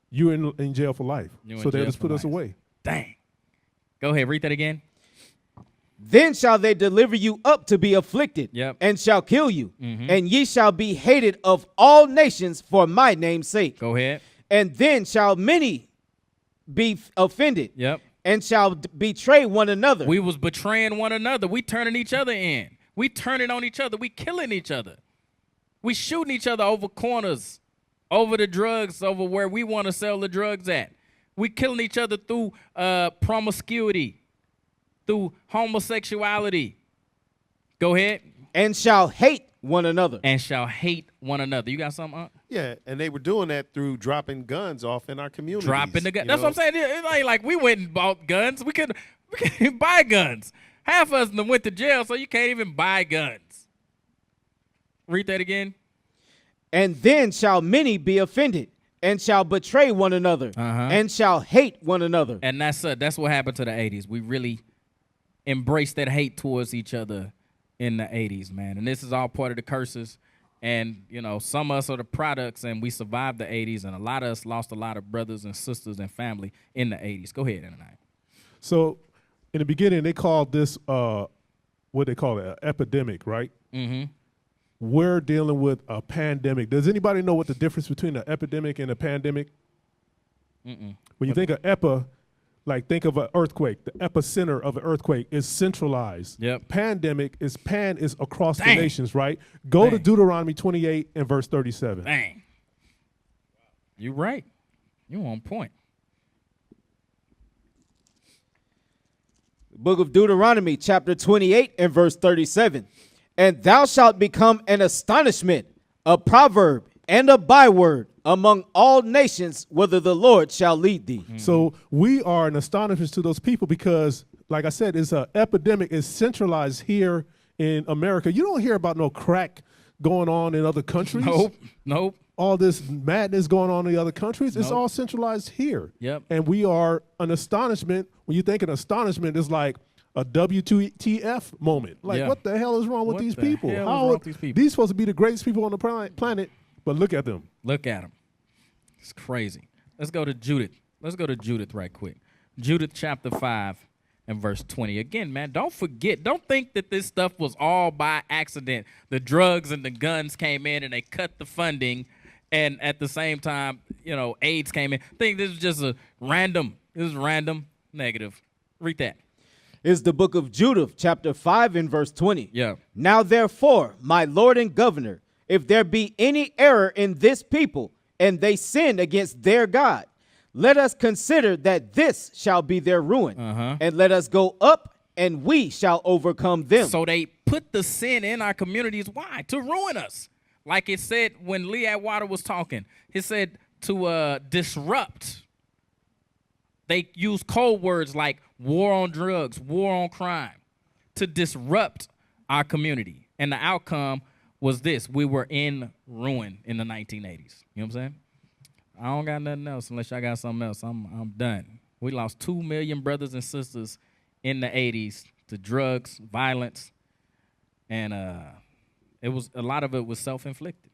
you're in jail for life. So they'll just put us away. Dang. Go ahead, read that again. Then shall they deliver you up to be afflicted, and shall kill you, and ye shall be hated of all nations for my name's sake. Go ahead. And then shall many be offended, and shall betray one another. We was betraying one another. We turning each other in. We turning on each other. We killing each other. We shooting each other over corners, over the drugs, over where we want to sell the drugs at. We killing each other through promiscuity, through homosexuality. Go ahead. And shall hate one another. And shall hate one another. You got something, Aunt? Yeah, and they were doing that through dropping guns off in our communities. Dropping the guns. That's what I'm saying. It's like we went and bought guns. We couldn't buy guns. Half of us went to jail, so you can't even buy guns. Read that again. And then shall many be offended, and shall betray one another, and shall hate one another. And that's what happened to the 80s. We really embraced that hate towards each other in the 80s, man. And this is all part of the curses. And, you know, some of us are the products, and we survived the 80s, and a lot of us lost a lot of brothers and sisters and family in the 80s. Go ahead, Ananias. So in the beginning, they called this, what they call it, an epidemic, right? We're dealing with a pandemic. Does anybody know what the difference between an epidemic and a pandemic? When you think of epi, like think of an earthquake. The epicenter of an earthquake is centralized. Pandemic is across the nations, right? Go to Deuteronomy 28 and verse 37. Dang. You're right. You're on point. The book of Deuteronomy, chapter 28 and verse 37. And thou shalt become an astonishment, a proverb, and a byword among all nations, whither the Lord shall lead thee. So we are an astonishment to those people because, like I said, it's an epidemic. It's centralized here in America. You don't hear about no crack going on in other countries. Nope. All this madness going on in the other countries, it's all centralized here. And we are an astonishment. When you think an astonishment, it's like a WTF moment. Like, what the hell is wrong with these people? These supposed to be the greatest people on the planet, but look at them. Look at them. It's crazy. Let's go to Judith. Let's go to Judith right quick. Judith chapter 5 and verse 20. Again, man, don't forget. Don't think that this stuff was all by accident. The drugs and the guns came in and they cut the funding, and at the same time, you know, AIDS came in. I think this is just a random. This is random negative. Read that. Is the book of Judith, chapter 5 and verse 20. Now therefore, my Lord and Governor, if there be any error in this people, and they sin against their God, let us consider that this shall be their ruin, and let us go up and we shall overcome them. So they put the sin in our communities. Why? To ruin us. Like it said when Lee Atwater was talking. He said to disrupt. They use code words like war on drugs, war on crime, to disrupt our community. And the outcome was this. We were in ruin in the 1980s. You know what I'm saying? I don't got nothing else unless y'all got something else. I'm done. We lost 2 million brothers and sisters in the 80s to drugs, violence, and it was a lot of it was self-inflicted.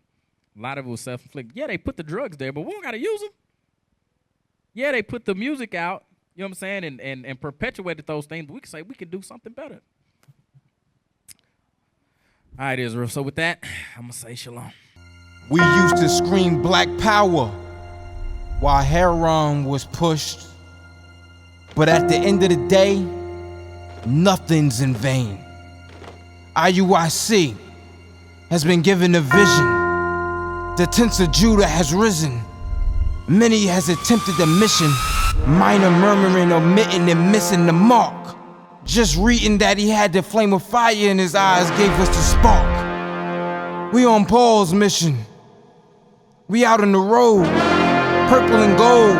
A lot of it was self-inflicted. Yeah, they put the drugs there, but we don't got to use them. Yeah, they put the music out, you know what I'm saying, and perpetuated those things, but we can say we can do something better. All right, Israel. So with that, I'm going to say shalom. We used to scream black power while heroin was pushed. But at the end of the day, nothing's in vain. IUIC has been given a vision. The tents of Judah has risen. Many has attempted the mission. Minor murmuring, omitting, and missing the mark. Just reading that he had the flame of fire in his eyes gave us the spark. We on Paul's mission. We out on the road, purple and gold.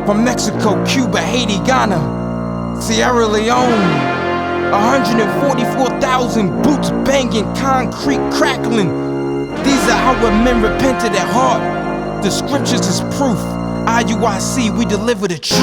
From Mexico, Cuba, Haiti, Ghana, Sierra Leone. 144,000 boots banging, concrete crackling. These are our men repented at heart. The scriptures is proof. IUIC, we deliver the truth.